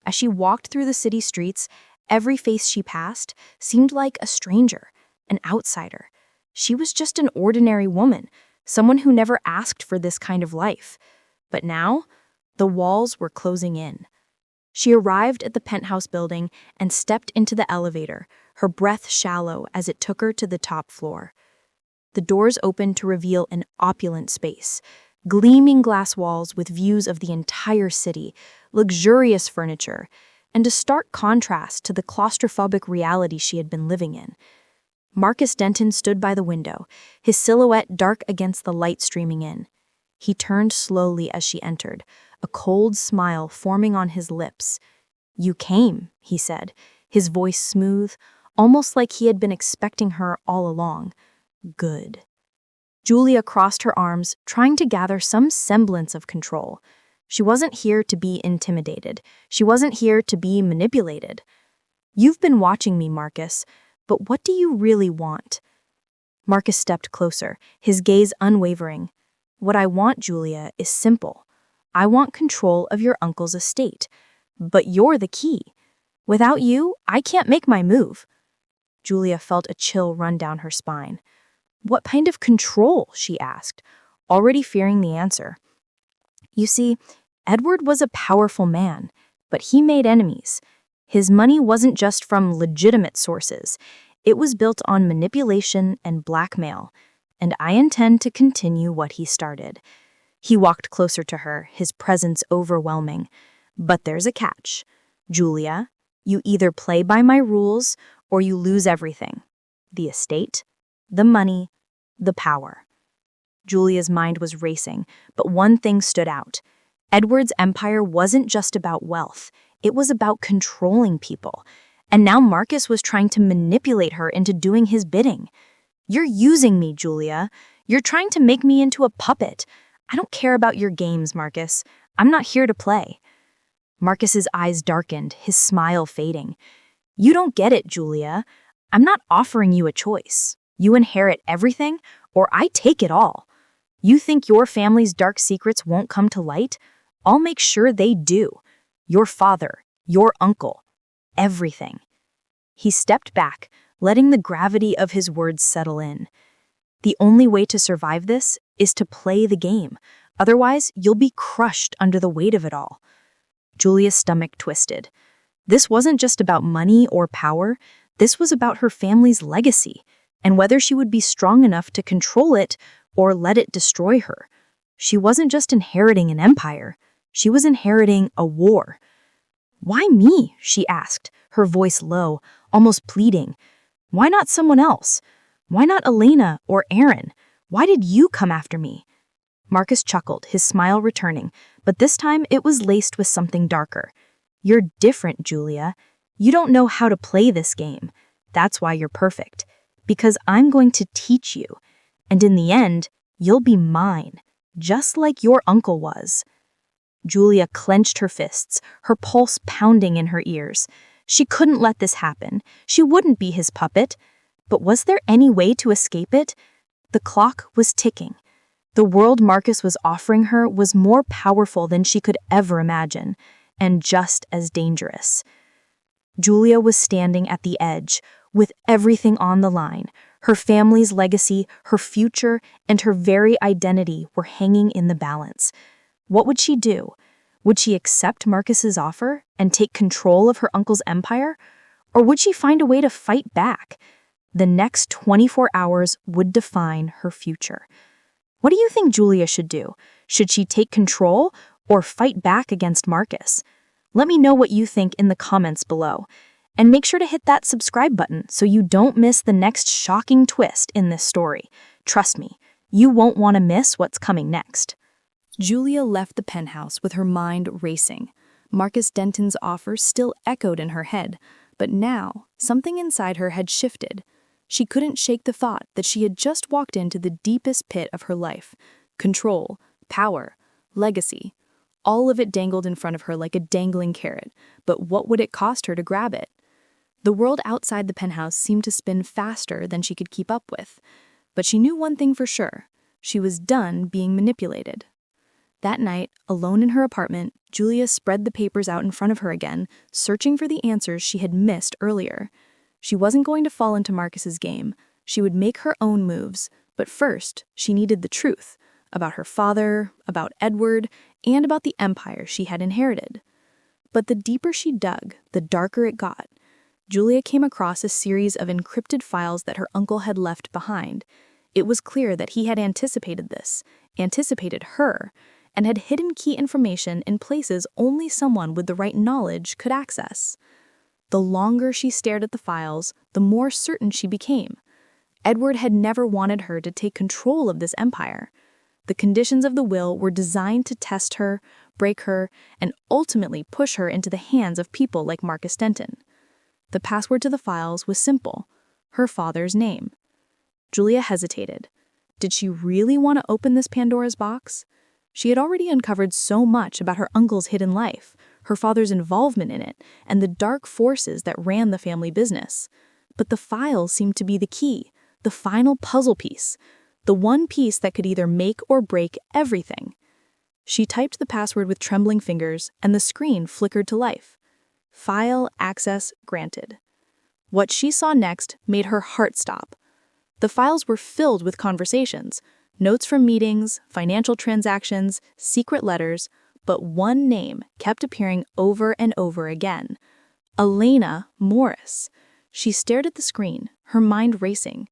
As she walked through the city streets, every face she passed seemed like a stranger, an outsider. She was just an ordinary woman, someone who never asked for this kind of life. But now, the walls were closing in. She arrived at the penthouse building and stepped into the elevator, her breath shallow as it took her to the top floor. The doors opened to reveal an opulent space, gleaming glass walls with views of the entire city, luxurious furniture, and a stark contrast to the claustrophobic reality she had been living in. Marcus Denton stood by the window, his silhouette dark against the light streaming in. He turned slowly as she entered, a cold smile forming on his lips. "You came," he said, his voice smooth, almost like he had been expecting her all along. "Good." Julia crossed her arms, trying to gather some semblance of control. She wasn't here to be intimidated. She wasn't here to be manipulated. "You've been watching me, Marcus. But what do you really want?" Marcus stepped closer, his gaze unwavering. "What I want, Julia, is simple. I want control of your uncle's estate. But you're the key. Without you, I can't make my move." Julia felt a chill run down her spine. "What kind of control?" she asked, already fearing the answer. You see, Edward was a powerful man, but he made enemies. His money wasn't just from legitimate sources. It was built on manipulation and blackmail, and I intend to continue what he started. He walked closer to her, his presence overwhelming. "But there's a catch. Julia, you either play by my rules or you lose everything. The estate, the money, the power." Julia's mind was racing, but one thing stood out. Edward's empire wasn't just about wealth. It was about controlling people. And now Marcus was trying to manipulate her into doing his bidding. "You're using me, Julia. You're trying to make me into a puppet. I don't care about your games, Marcus. I'm not here to play." Marcus's eyes darkened, his smile fading. "You don't get it, Julia. I'm not offering you a choice. You inherit everything, or I take it all. You think your family's dark secrets won't come to light? I'll make sure they do. Your father, your uncle, everything." He stepped back, letting the gravity of his words settle in. "The only way to survive this is to play the game. Otherwise, you'll be crushed under the weight of it all." Julia's stomach twisted. This wasn't just about money or power. This was about her family's legacy, and whether she would be strong enough to control it or let it destroy her. She wasn't just inheriting an empire. She was inheriting a war. "Why me?" she asked, her voice low, almost pleading. "Why not someone else? Why not Elena or Aaron? Why did you come after me?" Marcus chuckled, his smile returning, but this time it was laced with something darker. "You're different, Julia. You don't know how to play this game. That's why you're perfect. Because I'm going to teach you. And in the end, you'll be mine, just like your uncle was." Julia clenched her fists, her pulse pounding in her ears. She couldn't let this happen. She wouldn't be his puppet. But was there any way to escape it? The clock was ticking. The world Marcus was offering her was more powerful than she could ever imagine, and just as dangerous. Julia was standing at the edge, with everything on the line. Her family's legacy, her future, and her very identity were hanging in the balance. What would she do? Would she accept Marcus's offer and take control of her uncle's empire? Or would she find a way to fight back? The next 24 hours would define her future. What do you think Julia should do? Should she take control or fight back against Marcus? Let me know what you think in the comments below. And make sure to hit that subscribe button so you don't miss the next shocking twist in this story. Trust me, you won't want to miss what's coming next. Julia left the penthouse with her mind racing. Marcus Denton's offer still echoed in her head, but now something inside her had shifted. She couldn't shake the thought that she had just walked into the deepest pit of her life. Control, power, legacy. All of it dangled in front of her like a dangling carrot, but what would it cost her to grab it? The world outside the penthouse seemed to spin faster than she could keep up with. But she knew one thing for sure. She was done being manipulated. That night, alone in her apartment, Julia spread the papers out in front of her again, searching for the answers she had missed earlier. She wasn't going to fall into Marcus's game. She would make her own moves, but first, she needed the truth about her father, about Edward, and about the empire she had inherited. But the deeper she dug, the darker it got. Julia came across a series of encrypted files that her uncle had left behind. It was clear that he had anticipated this, anticipated her, and had hidden key information in places only someone with the right knowledge could access. The longer she stared at the files, the more certain she became. Edward had never wanted her to take control of this empire. The conditions of the will were designed to test her, break her, and ultimately push her into the hands of people like Marcus Denton. The password to the files was simple: her father's name. Julia hesitated. Did she really want to open this Pandora's box? She had already uncovered so much about her uncle's hidden life, her father's involvement in it, and the dark forces that ran the family business. But the files seemed to be the key, the final puzzle piece, the one piece that could either make or break everything. She typed the password with trembling fingers, and the screen flickered to life. File access granted. What she saw next made her heart stop. The files were filled with conversations, notes from meetings, financial transactions, secret letters, but one name kept appearing over and over again: Elena Morris. She stared at the screen, her mind racing.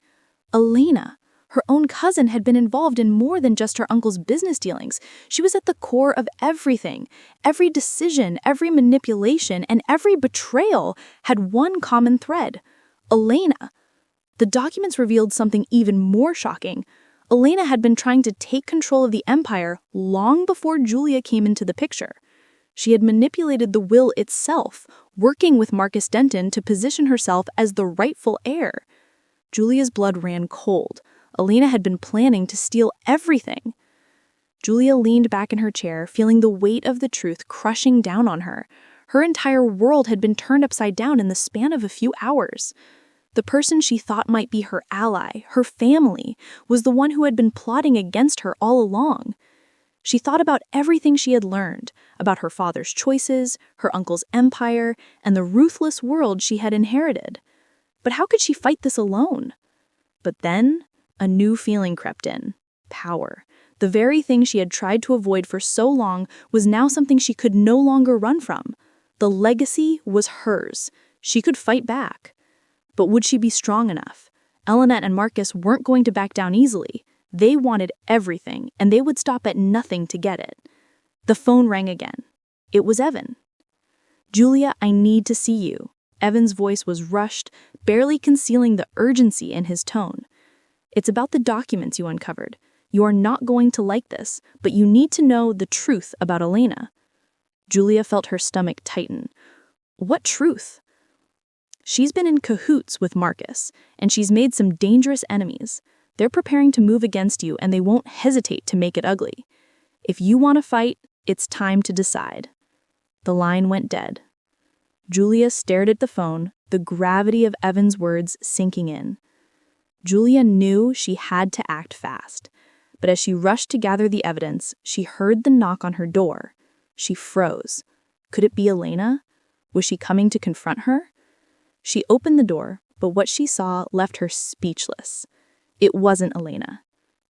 Elena, her own cousin, had been involved in more than just her uncle's business dealings. She was at the core of everything. Every decision, every manipulation, and every betrayal had one common thread: Elena. The documents revealed something even more shocking. Elena had been trying to take control of the empire long before Julia came into the picture. She had manipulated the will itself, working with Marcus Denton to position herself as the rightful heir. Julia's blood ran cold. Elena had been planning to steal everything. Julia leaned back in her chair, feeling the weight of the truth crushing down on her. Her entire world had been turned upside down in the span of a few hours. The person she thought might be her ally, her family, was the one who had been plotting against her all along. She thought about everything she had learned, about her father's choices, her uncle's empire, and the ruthless world she had inherited. But how could she fight this alone? But then, a new feeling crept in: power. The very thing she had tried to avoid for so long was now something she could no longer run from. The legacy was hers. She could fight back. But would she be strong enough? Elinette and Marcus weren't going to back down easily. They wanted everything, and they would stop at nothing to get it. The phone rang again. It was Evan. "Julia, I need to see you." Evan's voice was rushed, barely concealing the urgency in his tone. "It's about the documents you uncovered. You are not going to like this, but you need to know the truth about Elena." Julia felt her stomach tighten. What truth? "She's been in cahoots with Marcus, and she's made some dangerous enemies. They're preparing to move against you, and they won't hesitate to make it ugly. If you want to fight, it's time to decide." The line went dead. Julia stared at the phone, the gravity of Evan's words sinking in. Julia knew she had to act fast. But as she rushed to gather the evidence, she heard the knock on her door. She froze. Could it be Elena? Was she coming to confront her? She opened the door, but what she saw left her speechless. It wasn't Elena.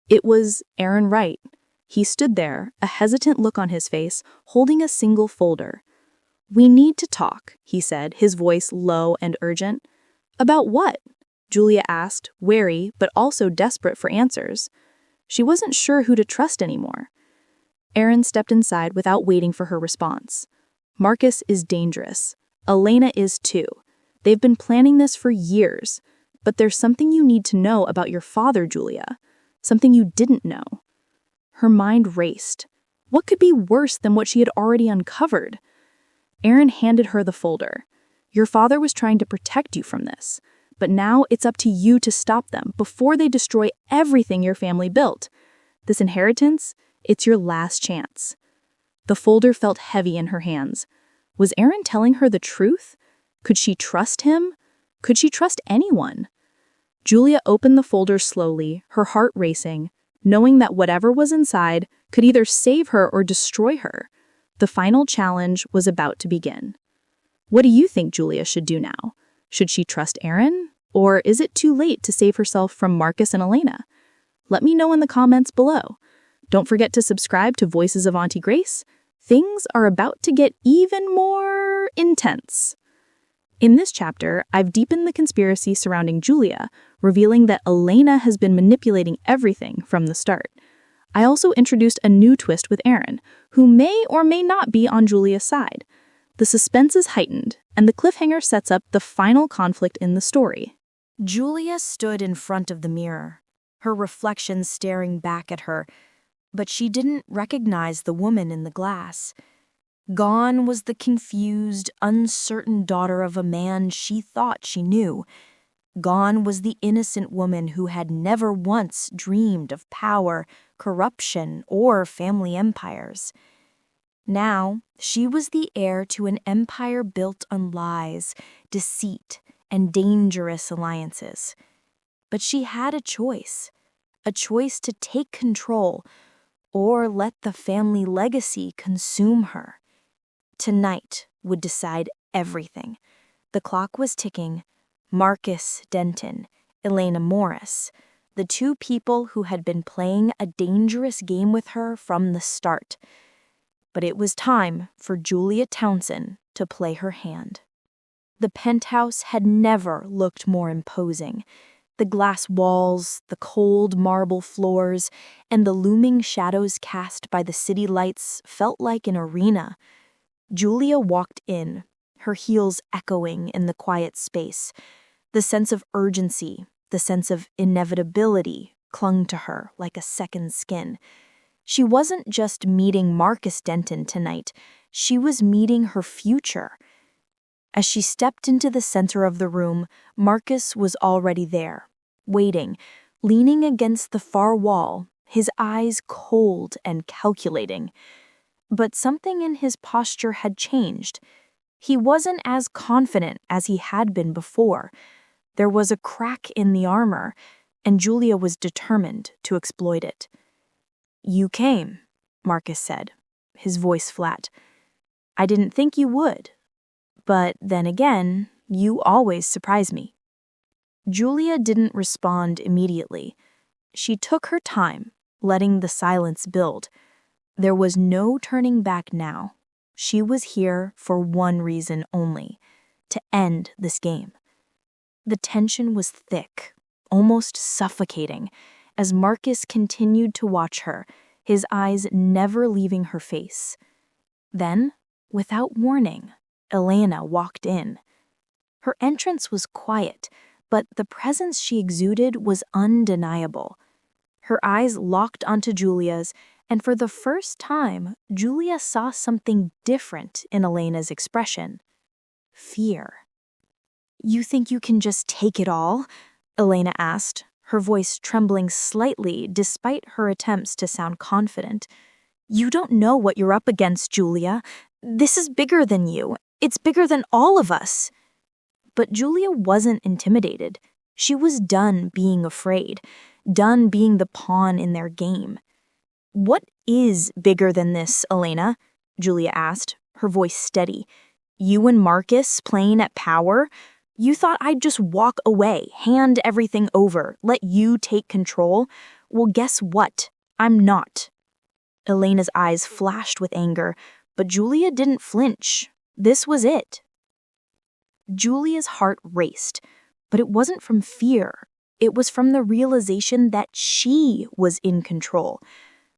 It was Aaron Wright. He stood there, a hesitant look on his face, holding a single folder. "We need to talk," he said, his voice low and urgent. "About what?" Julia asked, wary but also desperate for answers. She wasn't sure who to trust anymore. Aaron stepped inside without waiting for her response. "Marcus is dangerous. Elena is too. They've been planning this for years. But there's something you need to know about your father, Julia. Something you didn't know." Her mind raced. What could be worse than what she had already uncovered? Aaron handed her the folder. "Your father was trying to protect you from this, but now it's up to you to stop them before they destroy everything your family built. This inheritance, it's your last chance." The folder felt heavy in her hands. Was Aaron telling her the truth? Could she trust him? Could she trust anyone? Julia opened the folder slowly, her heart racing, knowing that whatever was inside could either save her or destroy her. The final challenge was about to begin. What do you think Julia should do now? Should she trust Aaron? Or is it too late to save herself from Marcus and Elena? Let me know in the comments below. Don't forget to subscribe to Voices of Auntie Grace. Things are about to get even more intense. In this chapter, I've deepened the conspiracy surrounding Julia, revealing that Elena has been manipulating everything from the start. I also introduced a new twist with Aaron, who may or may not be on Julia's side. The suspense is heightened, and the cliffhanger sets up the final conflict in the story. Julia stood in front of the mirror, her reflection staring back at her, but she didn't recognize the woman in the glass. Gone was the confused, uncertain daughter of a man she thought she knew. Gone was the innocent woman who had never once dreamed of power, corruption, or family empires. Now, she was the heir to an empire built on lies, deceit, and dangerous alliances. But she had a choice to take control or let the family legacy consume her. Tonight would decide everything. The clock was ticking. Marcus Denton, Elena Morris, the two people who had been playing a dangerous game with her from the start. But it was time for Julia Townsend to play her hand. The penthouse had never looked more imposing. The glass walls, the cold marble floors, and the looming shadows cast by the city lights felt like an arena. Julia walked in, her heels echoing in the quiet space. The sense of urgency, the sense of inevitability clung to her like a second skin. She wasn't just meeting Marcus Denton tonight, she was meeting her future. As she stepped into the center of the room, Marcus was already there, waiting, leaning against the far wall, his eyes cold and calculating. But something in his posture had changed. He wasn't as confident as he had been before. There was a crack in the armor, and Julia was determined to exploit it. "You came," Marcus said, his voice flat. "I didn't think you would. But then again, you always surprise me." Julia didn't respond immediately. She took her time, letting the silence build. There was no turning back now. She was here for one reason only, to end this game. The tension was thick, almost suffocating, as Marcus continued to watch her, his eyes never leaving her face. Then, without warning, Elena walked in. Her entrance was quiet, but the presence she exuded was undeniable. Her eyes locked onto Julia's, and for the first time, Julia saw something different in Elena's expression. Fear. "You think you can just take it all?" Elena asked, her voice trembling slightly despite her attempts to sound confident. "You don't know what you're up against, Julia. This is bigger than you. It's bigger than all of us." But Julia wasn't intimidated. She was done being afraid. done being the pawn in their game. "What is bigger than this, Elena?" Julia asked, her voice steady. "You and Marcus playing at power? You thought I'd just walk away, hand everything over, let you take control? Well, guess what? I'm not." Elena's eyes flashed with anger, but Julia didn't flinch. This was it. Julia's heart raced, but it wasn't from fear. It was from the realization that she was in control.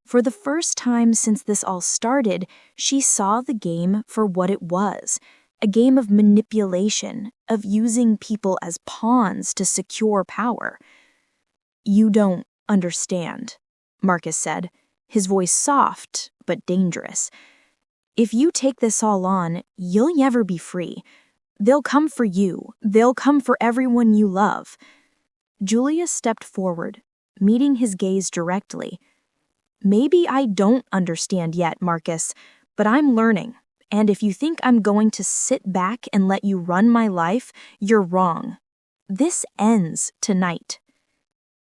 For the first time since this all started, she saw the game for what it was, a game of manipulation, of using people as pawns to secure power. "You don't understand," Marcus said, his voice soft but dangerous. "If you take this all on, you'll never be free. They'll come for you. They'll come for everyone you love." Julia stepped forward, meeting his gaze directly. "Maybe I don't understand yet, Marcus, but I'm learning, and if you think I'm going to sit back and let you run my life, you're wrong. This ends tonight."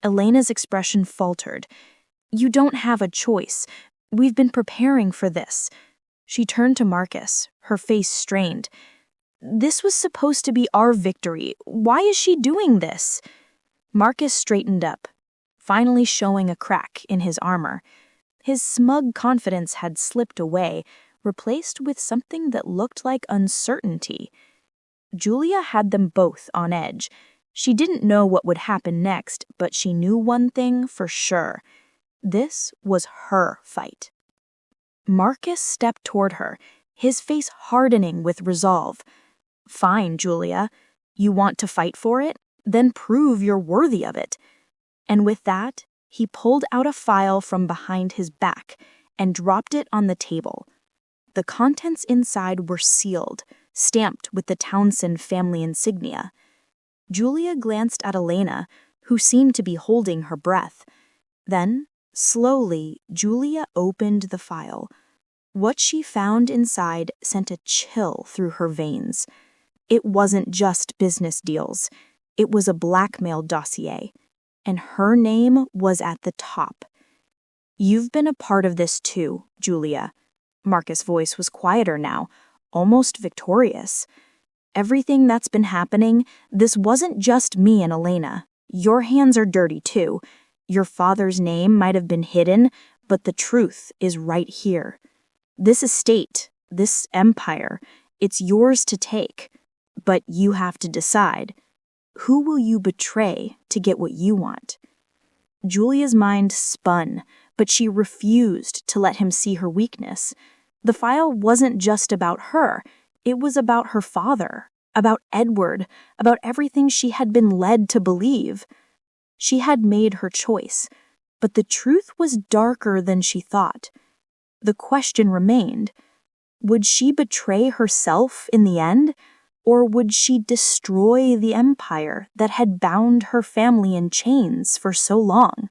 Elena's expression faltered. "You don't have a choice. We've been preparing for this." She turned to Marcus, her face strained. "This was supposed to be our victory. Why is she doing this?" Marcus straightened up, finally showing a crack in his armor. His smug confidence had slipped away, replaced with something that looked like uncertainty. Julia had them both on edge. She didn't know what would happen next, but she knew one thing for sure. This was her fight. Marcus stepped toward her, his face hardening with resolve. "Fine, Julia. You want to fight for it? Then prove you're worthy of it." And with that, he pulled out a file from behind his back and dropped it on the table. The contents inside were sealed, stamped with the Townsend family insignia. Julia glanced at Elena, who seemed to be holding her breath. Then, slowly, Julia opened the file. What she found inside sent a chill through her veins. It wasn't just business deals. It was a blackmail dossier. And her name was at the top. "You've been a part of this too, Julia." Marcus' voice was quieter now, almost victorious. "Everything that's been happening, this wasn't just me and Elena. Your hands are dirty too. Your father's name might have been hidden, but the truth is right here. This estate, this empire, it's yours to take. But you have to decide. Who will you betray to get what you want?" Julia's mind spun, but she refused to let him see her weakness. The file wasn't just about her. It was about her father, about Edward, about everything she had been led to believe. She had made her choice, but the truth was darker than she thought. The question remained, would she betray herself in the end? Or would she destroy the empire that had bound her family in chains for so long?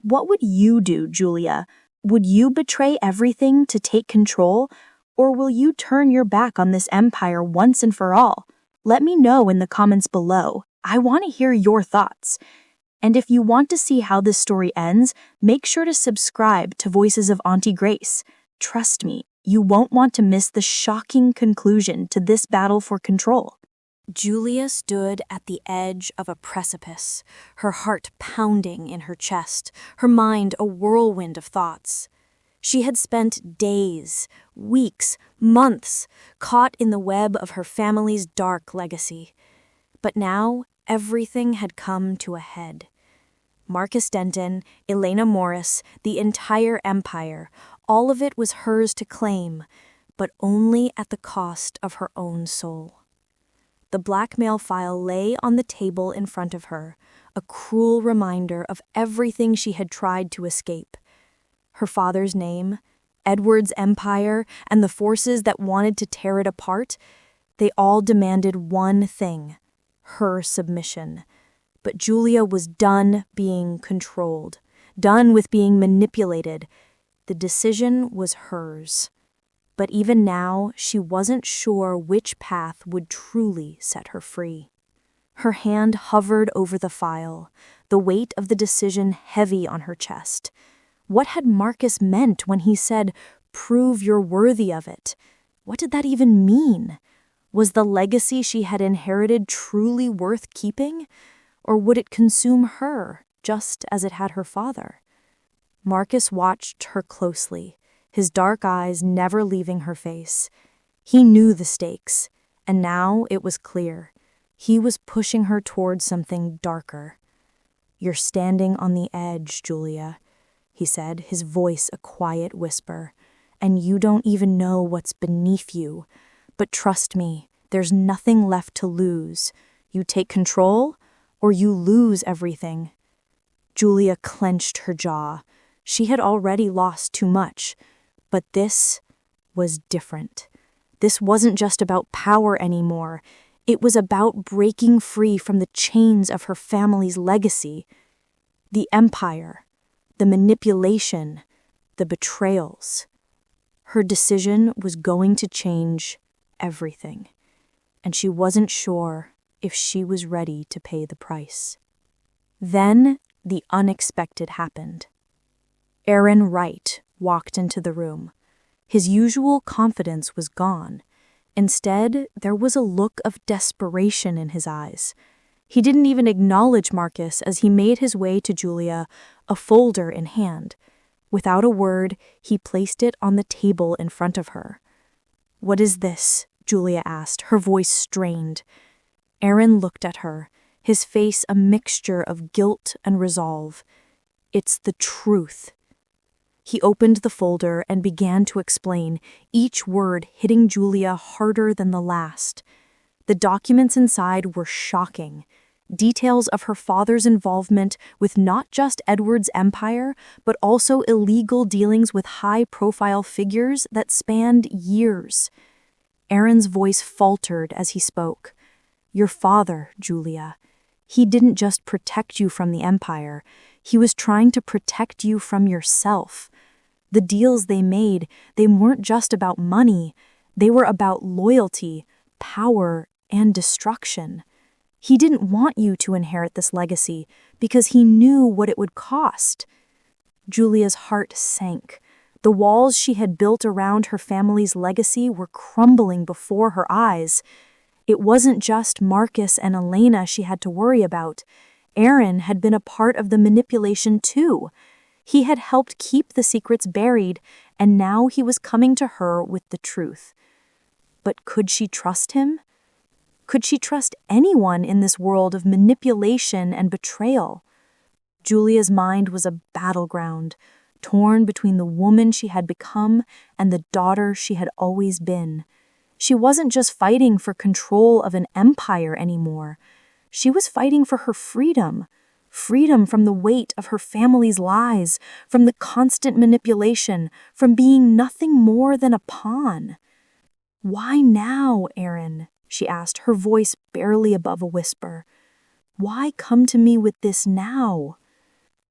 What would you do, Julia? Would you betray everything to take control? Or will you turn your back on this empire once and for all? Let me know in the comments below. I want to hear your thoughts. And if you want to see how this story ends, make sure to subscribe to Voices of Auntie Grace. Trust me, you won't want to miss the shocking conclusion to this battle for control. Julia stood at the edge of a precipice, her heart pounding in her chest, her mind a whirlwind of thoughts. She had spent days, weeks, months, caught in the web of her family's dark legacy. But now, everything had come to a head. Marcus Denton, Elena Morris, the entire empire, all of it was hers to claim, but only at the cost of her own soul. The blackmail file lay on the table in front of her, a cruel reminder of everything she had tried to escape. Her father's name, Edward's empire, and the forces that wanted to tear it apart, they all demanded one thing, her submission. But Julia was done being controlled, done with being manipulated. The decision was hers. But even now, she wasn't sure which path would truly set her free. Her hand hovered over the file, the weight of the decision heavy on her chest. What had Marcus meant when he said, "Prove you're worthy of it"? What did that even mean? Was the legacy she had inherited truly worth keeping? Or would it consume her, just as it had her father? Marcus watched her closely, his dark eyes never leaving her face. He knew the stakes, and now it was clear. He was pushing her towards something darker. "You're standing on the edge, Julia," he said, his voice a quiet whisper, "and you don't even know what's beneath you. But trust me, there's nothing left to lose. You take control, or you lose everything." Julia clenched her jaw. She had already lost too much, but this was different. This wasn't just about power anymore. It was about breaking free from the chains of her family's legacy. The empire, the manipulation, the betrayals. Her decision was going to change everything, and she wasn't sure if she was ready to pay the price. Then the unexpected happened. Aaron Wright walked into the room. His usual confidence was gone. Instead, there was a look of desperation in his eyes. He didn't even acknowledge Marcus as he made his way to Julia, a folder in hand. Without a word, he placed it on the table in front of her. "What is this?" Julia asked, her voice strained. Aaron looked at her, his face a mixture of guilt and resolve. "It's the truth." He opened the folder and began to explain, each word hitting Julia harder than the last. The documents inside were shocking. Details of her father's involvement with not just Edward's empire, but also illegal dealings with high-profile figures that spanned years. Aaron's voice faltered as he spoke. "Your father, Julia. He didn't just protect you from the empire. He was trying to protect you from yourself. The deals they made, they weren't just about money. They were about loyalty, power, and destruction. He didn't want you to inherit this legacy because he knew what it would cost." Julia's heart sank. The walls she had built around her family's legacy were crumbling before her eyes. It wasn't just Marcus and Elena she had to worry about. Aaron had been a part of the manipulation too. He had helped keep the secrets buried, and now he was coming to her with the truth. But could she trust him? Could she trust anyone in this world of manipulation and betrayal? Julia's mind was a battleground, torn between the woman she had become and the daughter she had always been. She wasn't just fighting for control of an empire anymore. She was fighting for her freedom. Freedom from the weight of her family's lies, from the constant manipulation, from being nothing more than a pawn. "Why now, Aaron?" she asked, her voice barely above a whisper. "Why come to me with this now?"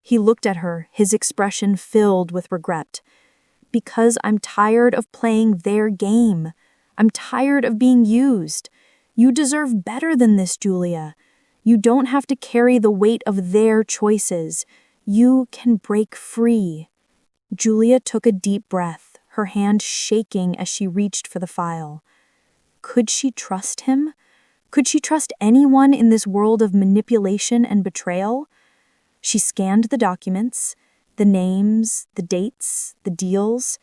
He looked at her, his expression filled with regret. "Because I'm tired of playing their game. I'm tired of being used. You deserve better than this, Julia. You don't have to carry the weight of their choices. You can break free." Julia took a deep breath, her hand shaking as she reached for the file. Could she trust him? Could she trust anyone in this world of manipulation and betrayal? She scanned the documents, the names, the dates, the deals,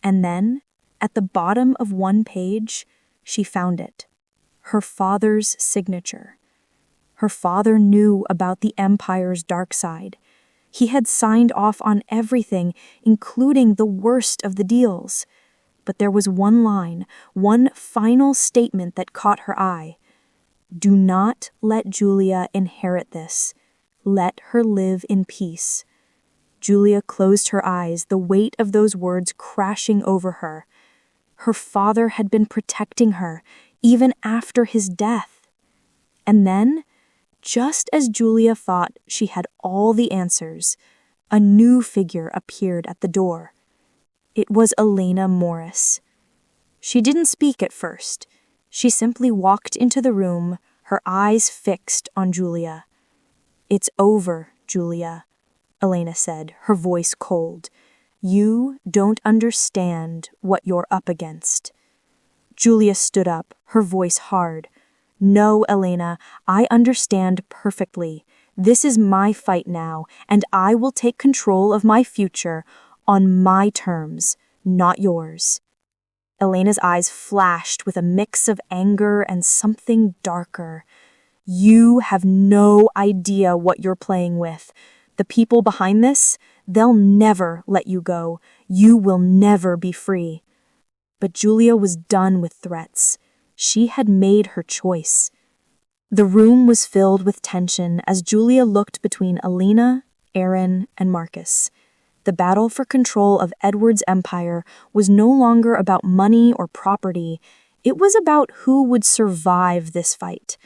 and then, at the bottom of one page, she found it. Her father's signature. Her father knew about the empire's dark side. He had signed off on everything, including the worst of the deals. But there was one line, one final statement that caught her eye. "Do not let Julia inherit this. Let her live in peace." Julia closed her eyes, the weight of those words crashing over her. Her father had been protecting her, even after his death. And then, just as Julia thought she had all the answers, a new figure appeared at the door. It was Elena Morris. She didn't speak at first. She simply walked into the room, her eyes fixed on Julia. "It's over, Julia," Elena said, her voice cold. "You don't understand what you're up against." Julia stood up, her voice hard. "No, Elena, I understand perfectly. This is my fight now, and I will take control of my future on my terms, not yours." Elena's eyes flashed with a mix of anger and something darker. "You have no idea what you're playing with. The people behind this, they'll never let you go. You will never be free." But Julia was done with threats. She had made her choice. The room was filled with tension as Julia looked between Alina, Aaron, and Marcus. The battle for control of Edward's empire was no longer about money or property. It was about who would survive this fight.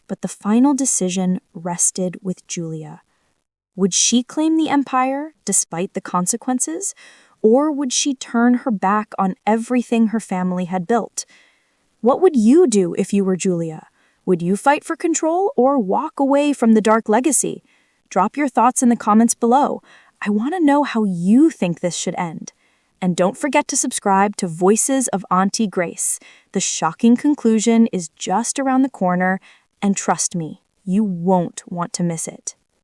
But the final decision rested with Julia. Would she claim the empire despite the consequences, or would she turn her back on everything her family had built? What would you do if you were Julia? Would you fight for control or walk away from the dark legacy? Drop your thoughts in the comments below. I want to know how you think this should end. And don't forget to subscribe to Voices of Auntie Grace. The shocking conclusion is just around the corner, and trust me, you won't want to miss it.